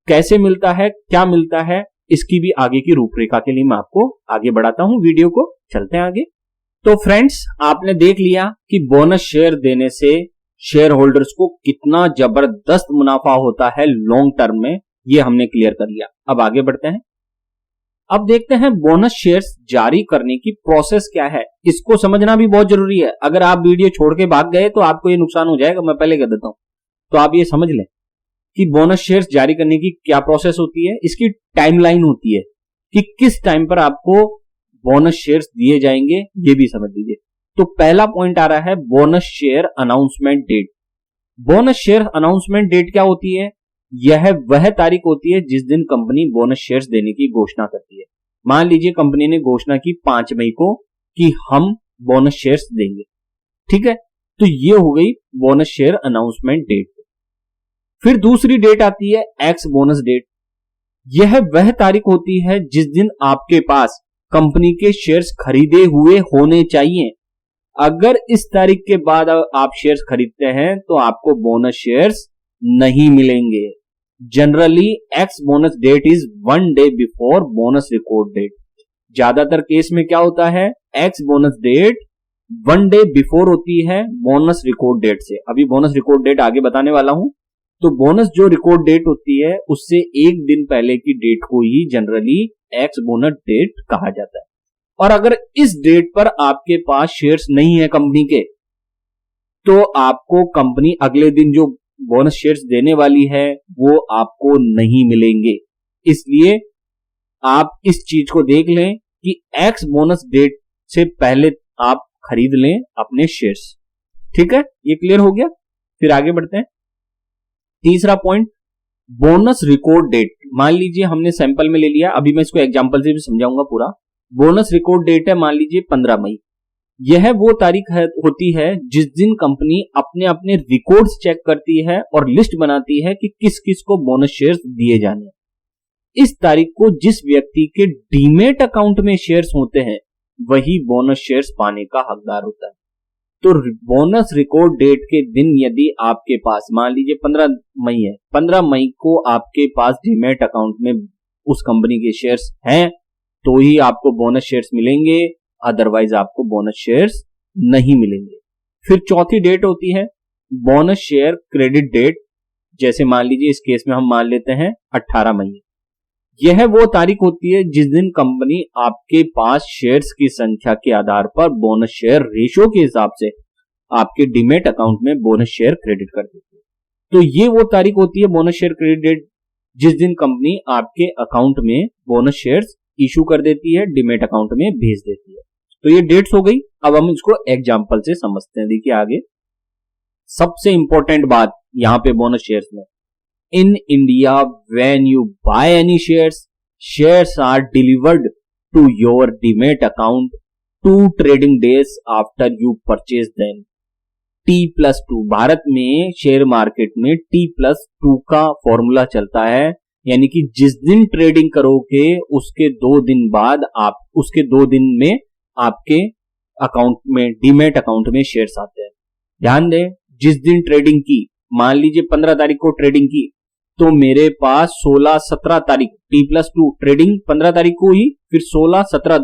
कैसे मिलता है, क्या मिलता है, इसकी भी आगे की रूपरेखा के लिए मैं आपको आगे बढ़ाता हूं वीडियो को। चलते हैं आगे। तो फ्रेंड्स, आपने देख लिया कि बोनस शेयर देने से शेयर होल्डर्स को कितना जबरदस्त मुनाफा होता है लॉन्ग टर्म में, ये हमने क्लियर कर लिया। अब आगे बढ़ते हैं। अब देखते हैं बोनस शेयर्स जारी करने की प्रोसेस क्या है। इसको समझना भी बहुत जरूरी है। अगर आप वीडियो छोड़ के भाग गए तो आपको ये नुकसान हो जाएगा, मैं पहले कह देता हूं। तो आप ये समझ लें कि बोनस शेयर्स जारी करने की क्या प्रोसेस होती है, इसकी टाइमलाइन होती है कि किस टाइम पर आपको बोनस शेयर्स दिए जाएंगे, ये भी समझ लीजिए। तो पहला पॉइंट आ रहा है bonus share announcement date. Bonus share announcement date क्या होती है? यह वह तारीख होती है जिस दिन कंपनी बोनस शेयर्स देने की घोषणा करती है। मान लीजिए कंपनी ने घोषणा की 5 मई को कि हम बोनस शेयर्स देंगे, ठीक है, तो ये हो गई बोनस शेयर अनाउंसमेंट डेट। फिर दूसरी डेट आती है एक्स बोनस डेट। यह वह तारीख होती है जिस दिन आपके पास कंपनी के शेयर्स खरीदे हुए होने चाहिए। अगर इस तारीख के बाद आप शेयर्स खरीदते हैं तो आपको बोनस शेयर्स नहीं मिलेंगे। Generally ex bonus date is 1 day before bonus record date. ज्यादातर केस में क्या होता है, ex bonus date 1 day before होती है बोनस रिकॉर्ड डेट से। अभी बोनस रिकॉर्ड डेट आगे बताने वाला हूं। तो बोनस जो रिकॉर्ड डेट होती है उससे 1 दिन पहले की डेट को ही जनरली एक्स बोनस डेट कहा जाता है। और अगर इस डेट पर आपके पास शेयर्स नहीं है कंपनी के, तो आपको कंपनी अगले दिन जो बोनस शेयर्स देने वाली है वो आपको नहीं मिलेंगे। इसलिए आप इस चीज को देख लें कि एक्स बोनस डेट से पहले आप खरीद लें अपने शेयर्स। ठीक है, ये क्लियर हो गया। फिर आगे बढ़ते हैं। तीसरा पॉइंट, बोनस रिकॉर्ड डेट। मान लीजिए हमने सैंपल में ले लिया, अभी मैं इसको एग्जांपल से भी समझाऊंगा पूरा। बोनस रिकॉर्ड डेट है मान लीजिए 15 मई। यह वो तारीख होती है जिस दिन कंपनी अपने अपने रिकॉर्ड्स चेक करती है और लिस्ट बनाती है कि किस किस को बोनस शेयर्स दिए जाने। इस तारीख को जिस व्यक्ति के डीमेट अकाउंट में शेयर्स होते हैं वही बोनस शेयर्स पाने का हकदार होता है। तो बोनस रिकॉर्ड डेट के दिन यदि आपके पास मान लीजिए 15 मई है, 15 मई को आपके पास डीमेट अकाउंट में उस कंपनी के शेयर्स हैं तो ही आपको बोनस शेयर्स मिलेंगे, अदरवाइज आपको बोनस शेयर्स नहीं मिलेंगे। फिर चौथी डेट होती है बोनस शेयर क्रेडिट डेट। जैसे मान लीजिए इस केस में हम मान लेते हैं 18 मई। यह वो तारीख होती है जिस दिन कंपनी आपके पास शेयर्स की संख्या के आधार पर बोनस शेयर रेशो के हिसाब से आपके डीमेट अकाउंट में बोनस शेयर क्रेडिट कर देती है। तो ये वो तारीख होती है बोनस शेयर क्रेडिट डेट जिस दिन कंपनी आपके अकाउंट में बोनस शेयर्स इशू कर देती है, डीमेट अकाउंट में भेज देती है। तो ये डेट्स हो गई। अब हम इसको एग्जांपल से समझते हैं। देखिए आगे सबसे इंपॉर्टेंट बात यहां पे बोनस शेयर्स में, in India when you buy any shares are delivered to your demat account 2 trading days after you purchase them। T+2 Bharat में शेयर मार्केट में T+2 का फॉर्मूला चलता है, यानी कि जिस दिन ट्रेडिंग करोगे उसके 2 दिन बाद उसके 2 दिन में आपके अकाउंट में डीमेट अकाउंट में शेयर्स आते हैं। ध्यान दें, जिस दिन ट्रेडिंग की, मान लीजिए 15 तारीख को ट्रेडिंग की तो मेरे पास 16-17 तारीख T+2 ट्रेडिंग 15 तारीख को ही, फिर 16-17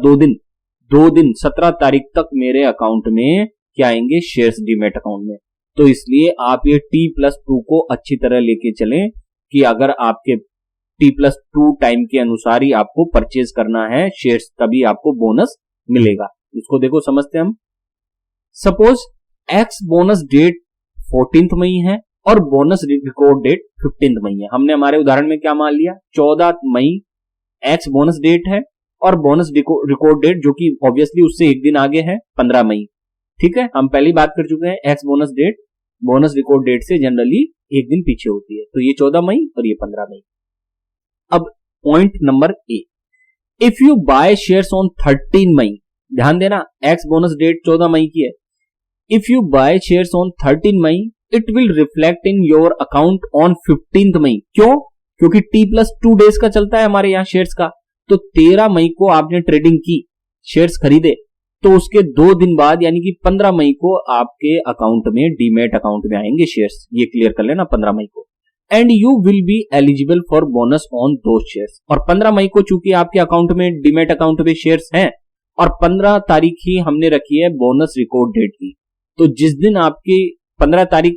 2 दिन 17 तारीख तक मेरे अकाउंट में क्या आएंगे, शेयर्स डीमेट अकाउंट में। तो इसलिए आप ये T+2 को अच्छी तरह लेके चलें कि अगर आपके T+2 टाइम के अनुसार ही आपको परचेज करना है शेयर्स, तभी आपको बोनस मिलेगा। इसको देखो समझते हैं हम। सपोज एक्स बोनस डेट 14 मई है और बोनस रिकॉर्ड डेट 15 मई है। हमने हमारे उदाहरण में क्या मान लिया, 14 मई एक्स बोनस डेट है और बोनस रिकॉर्ड डेट जो कि ऑब्वियसली उससे 1 दिन आगे है 15 मई। ठीक है, हम पहले बात कर चुके हैं ex bonus date bonus record date से जनरली एक दिन पीछे होती है, तो ये 14 मई और ये 15 मई। अब point number A, if you buy shares on 13 May, ध्यान देना एक्स बोनस डेट 14 मई की है। If you buy shares on 13 May it will reflect in your account on 15 May. क्यों? क्योंकि T+2 डेज का चलता है हमारे यहाँ शेयर्स का। तो 13 मई को आपने ट्रेडिंग की, शेयर्स खरीदे, तो उसके 2 दिन बाद यानी कि 15 मई को आपके अकाउंट में डीमैट अकाउंट में आएंगे शेयर्स, ये क्लियर कर लेना 15 मई को। And you will be eligible for bonus on those shares. और 15 मई को चूंकि आपके अकाउंट में डीमैट अकाउंट में शेयर्स हैं और 15 तारीख ही हमने रखी है बोनस रिकॉर्ड डेट की, तो जिस दिन आपकी 15 तारीख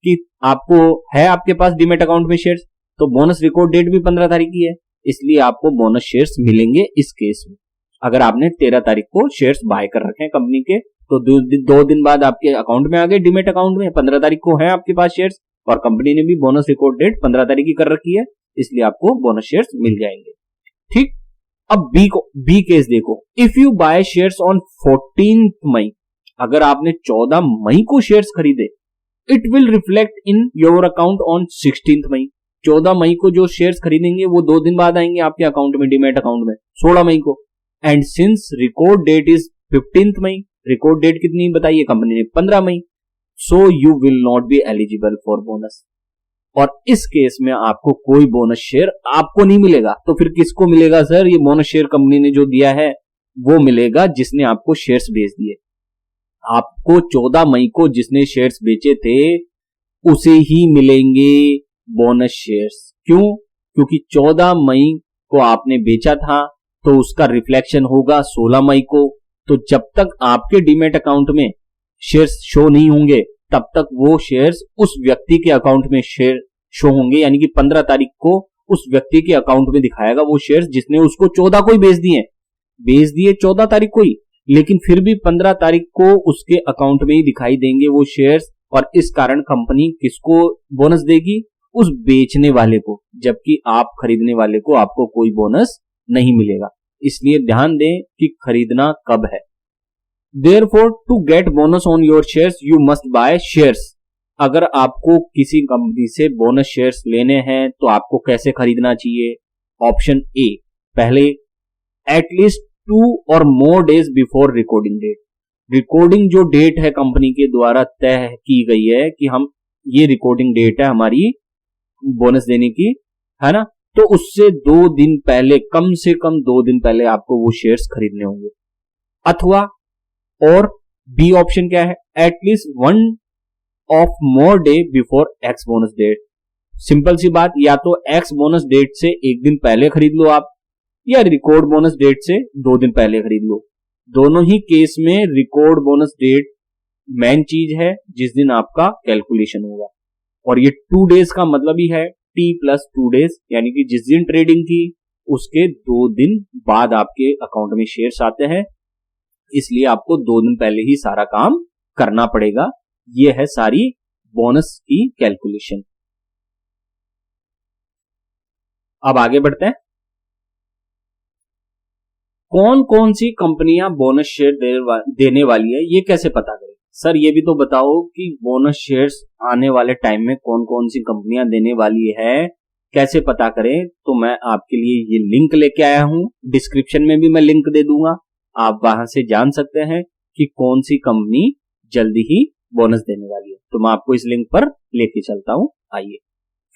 की आपको है आपके पास डीमैट अकाउंट में शेयर्स, तो बोनस रिकॉर्ड डेट भी 15 तारीख की है, इसलिए आपको बोनस शेयर्स मिलेंगे इस केस में। अगर आपने 13 तारीख को शेयर्स बाय कर रखे हैं कंपनी के, तो 2 दिन बाद आपके अकाउंट में आ गए डीमैट अकाउंट में, 15 तारीख को है आपके पास शेयर्स और कंपनी ने भी बोनस रिकॉर्ड डेट 15 तारीख की कर रखी है, इसलिए आपको बोनस शेयर्स मिल जाएंगे। ठीक, अब बी केस देखो, if you buy shares on 14 मई, अगर आपने 14 मई को शेयर्स खरीदे, it will reflect in your account on 16 मई। 14 मई को जो शेयर्स खरीदेंगे वो 2 दिन बाद आएंगे आपके अकाउंट में डीमैट अकाउंट में 16 मई को। And since record date is 15 मई, रिकॉर्ड डेट कितनी बताइए कंपनी ने 15 मई, so you will not be eligible for bonus. और इस केस में आपको कोई बोनस शेयर आपको नहीं मिलेगा। तो फिर किसको मिलेगा सर? ये बोनस शेयर कंपनी ने जो दिया है वो मिलेगा जिसने आपको शेयर्स बेच दिए। आपको 14 मई को जिसने शेयर्स बेचे थे उसे ही मिलेंगे बोनस शेयर्स। क्यों? क्योंकि 14 मई को आपने बेचा था तो उसका रिफ्लेक्शन होगा 16 मई को। तो जब तक आपके डीमैट अकाउंट में शेयर्स शो नहीं होंगे तब तक वो शेयर्स उस व्यक्ति के अकाउंट में शेयर शो होंगे, यानी कि 15 तारीख को उस व्यक्ति के अकाउंट में दिखाएगा वो शेयर्स जिसने उसको 14 को ही बेच दिए 14 तारीख को ही, लेकिन फिर भी 15 तारीख को उसके अकाउंट में ही दिखाई देंगे वो शेयर्स। और इस कारण कंपनी किसको बोनस देगी? उस बेचने वाले को, जबकि आप खरीदने वाले को आपको कोई बोनस नहीं मिलेगा। इसलिए ध्यान दें कि खरीदना कब है। Therefore, to get bonus on your shares, you must buy shares. अगर आपको किसी कंपनी से बोनस शेयर्स लेने हैं तो आपको कैसे खरीदना चाहिए? ऑप्शन ए, पहले एटलीस्ट 2 और more days before recording date. Recording जो डेट है कंपनी के द्वारा तय की गई है कि हम ये रिकॉर्डिंग डेट है हमारी बोनस देने की, है ना, तो उससे 2 दिन पहले, कम से कम 2 दिन पहले आपको वो शेयर्स खरीदने होंगे। अथवा और बी ऑप्शन क्या है? At least 1 of more day before ex bonus date. Simple सी बात, या तो एक्स बोनस डेट से 1 दिन पहले खरीद लो आप, या रिकॉर्ड बोनस डेट से 2 दिन पहले खरीद लो। दोनों ही केस में रिकॉर्ड बोनस डेट मेन चीज है जिस दिन आपका कैलकुलेशन होगा। और ये 2 डेज का मतलब ही है T+2 डेज, यानी कि जिस दिन ट्रेडिंग की उसके 2 दिन बाद आपके अकाउंट में शेयर्स आते हैं, इसलिए आपको 2 दिन पहले ही सारा काम करना पड़ेगा। ये है सारी बोनस की कैलकुलेशन। अब आगे बढ़ते हैं। कौन कौन सी कंपनियां बोनस शेयर देने वाली है, ये कैसे पता करें? सर ये भी तो बताओ कि बोनस शेयर्स आने वाले टाइम में कौन कौन सी कंपनियां देने वाली है, कैसे पता करें? तो मैं आपके लिए ये लिंक लेके आया हूं, डिस्क्रिप्शन में भी मैं लिंक दे दूंगा, आप वहां से जान सकते हैं कि कौन सी कंपनी जल्दी ही बोनस देने वाली है। तो मैं आपको इस लिंक पर लेके चलता हूं, आइए।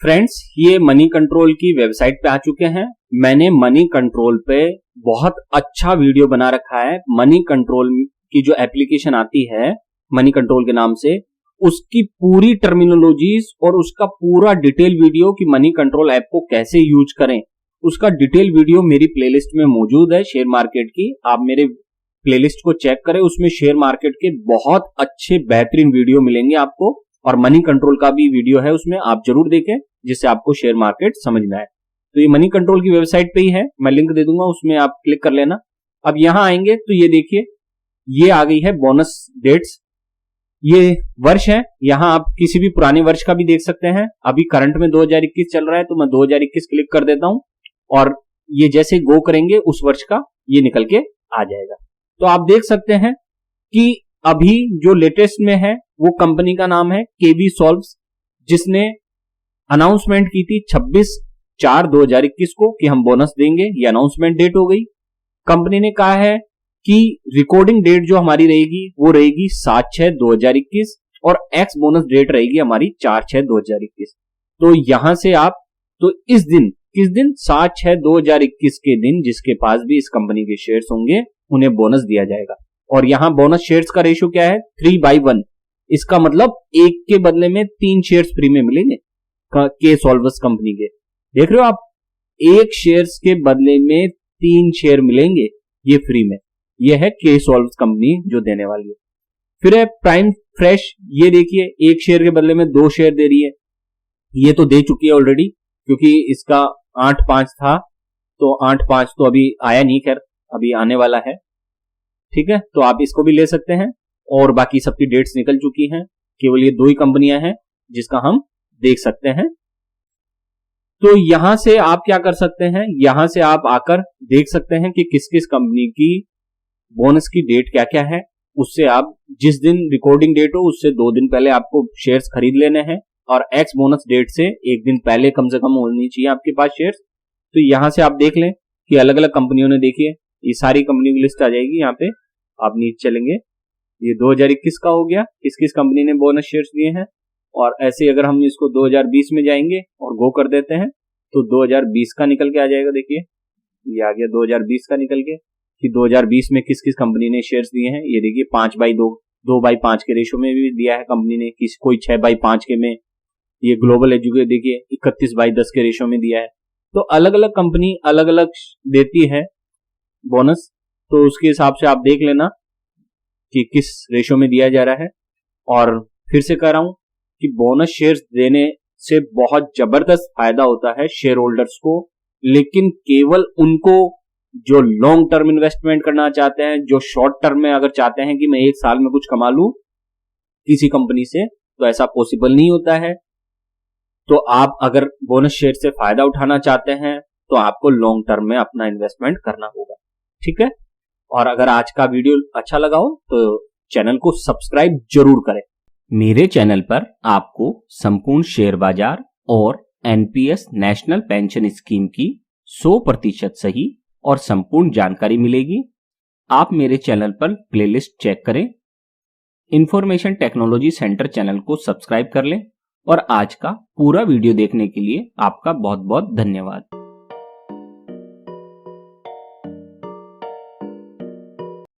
फ्रेंड्स, ये मनी कंट्रोल की वेबसाइट पे आ चुके हैं। मैंने मनी कंट्रोल पे बहुत अच्छा वीडियो बना रखा है। मनी कंट्रोल की जो एप्लीकेशन आती है मनी कंट्रोल के नाम से, उसकी पूरी टर्मिनोलॉजीज और उसका पूरा डिटेल वीडियो कि मनी कंट्रोल ऐप को कैसे यूज करें, उसका डिटेल वीडियो मेरी प्लेलिस्ट में मौजूद है शेयर मार्केट की। आप मेरे प्लेलिस्ट को चेक करें, उसमें शेयर मार्केट के बहुत अच्छे बेहतरीन वीडियो मिलेंगे आपको, और मनी कंट्रोल का भी वीडियो है उसमें, आप जरूर देखें जिससे आपको शेयर मार्केट समझ में आए। तो ये मनी कंट्रोल की वेबसाइट पे ही है, मैं लिंक दे दूंगा, उसमें आप क्लिक कर लेना। अब यहां आएंगे तो ये देखिए, ये आ गई है बोनस डेट्स, ये वर्ष है। यहां आप किसी भी पुराने वर्ष का भी देख सकते हैं। अभी करंट में 2021 चल रहा है तो मैं 2021 क्लिक कर देता हूं, और ये जैसे गो करेंगे उस वर्ष का ये निकल के आ जाएगा। तो आप देख सकते हैं कि अभी जो लेटेस्ट में है वो कंपनी का नाम है केबी सॉल्व्स, जिसने अनाउंसमेंट की थी 26/4/2021 को कि हम बोनस देंगे। ये अनाउंसमेंट डेट हो गई। कंपनी ने कहा है कि रिकॉर्डिंग डेट जो हमारी रहेगी वो रहेगी 7/6/2021 और एक्स बोनस डेट रहेगी हमारी 4/6/2021। तो यहां से आप तो इस दिन किस दिन 7/6/2021 के दिन जिसके पास भी इस कंपनी के शेयर्स होंगे उन्हें बोनस दिया जाएगा। और यहां बोनस शेयर्स का रेशियो क्या है? 3/1। इसका मतलब एक के बदले में 3 शेयर्स फ्री में मिलेंगे के सॉल्वर्स कंपनी के। देख रहे हो आप, एक शेयर्स के बदले में 3 शेयर मिलेंगे ये फ्री में। ये है के सॉल्व्स कंपनी जो देने वाली है। फिर है प्राइम फ्रेश, ये देखिए एक शेयर के बदले में 2 शेयर दे रही है। ये तो दे चुकी है ऑलरेडी, क्योंकि इसका 8/5 था, तो 8/5 तो अभी आया नहीं, खैर अभी आने वाला है। ठीक है, तो आप इसको भी ले सकते हैं। और बाकी सबकी डेट्स निकल चुकी हैं, केवल ये 2 ही कंपनियां हैं जिसका हम देख सकते हैं। तो यहां से आप क्या कर सकते हैं, यहां से आप आकर देख सकते हैं कि किस किस कंपनी की बोनस की डेट क्या क्या है। उससे आप जिस दिन रिकॉर्डिंग डेट हो उससे 2 दिन पहले आपको शेयर्स खरीद लेने हैं, और एक्स बोनस डेट से 1 दिन पहले कम से कम होनी चाहिए आपके पास शेयर्स। तो यहां से आप देख लें कि अलग अलग कंपनियों ने, देखिए ये सारी कंपनियों की लिस्ट आ जाएगी। यहाँ पे आप नीचे चलेंगे, ये 2021 का हो गया, किस किस कंपनी ने बोनस शेयर्स दिए हैं। और ऐसे अगर हम इसको 2020 में जाएंगे और गो कर देते हैं तो 2020 का निकल के आ जाएगा। देखिए ये आ गया 2020 का निकल के कि 2020 में किस किस कंपनी ने शेयर्स दिए हैं। ये देखिए 5/2, 2/5 के रेशो में भी दिया है कंपनी ने, किसी कोई 6/5 के में। ये ग्लोबल एजुकेट देखिए 31/10 के रेशो में दिया है। तो अलग अलग कंपनी अलग अलग देती है बोनस, तो उसके हिसाब से आप देख लेना कि किस रेशो में दिया जा रहा है। और फिर से कह रहा हूं कि बोनस शेयर्स देने से बहुत जबरदस्त फायदा होता है शेयर होल्डर्स को, लेकिन केवल उनको जो लॉन्ग टर्म इन्वेस्टमेंट करना चाहते हैं, जो शॉर्ट टर्म में अगर चाहते हैं कि मैं 1 साल में कुछ कमा लूं किसी कंपनी से, तो ऐसा पॉसिबल नहीं होता है। तो आप अगर बोनस शेयर से फायदा उठाना चाहते हैं तो आपको लॉन्ग टर्म में अपना इन्वेस्टमेंट करना होगा। ठीक है, और अगर आज का वीडियो अच्छा लगा हो तो चैनल को सब्सक्राइब जरूर करें। मेरे चैनल पर आपको संपूर्ण शेयर बाजार और एनपीएस नेशनल पेंशन स्कीम की 100% सही और संपूर्ण जानकारी मिलेगी। आप मेरे चैनल पर प्लेलिस्ट चेक करें, इंफॉर्मेशन टेक्नोलॉजी सेंटर चैनल को सब्सक्राइब कर लें। और आज का पूरा वीडियो देखने के लिए आपका बहुत बहुत धन्यवाद।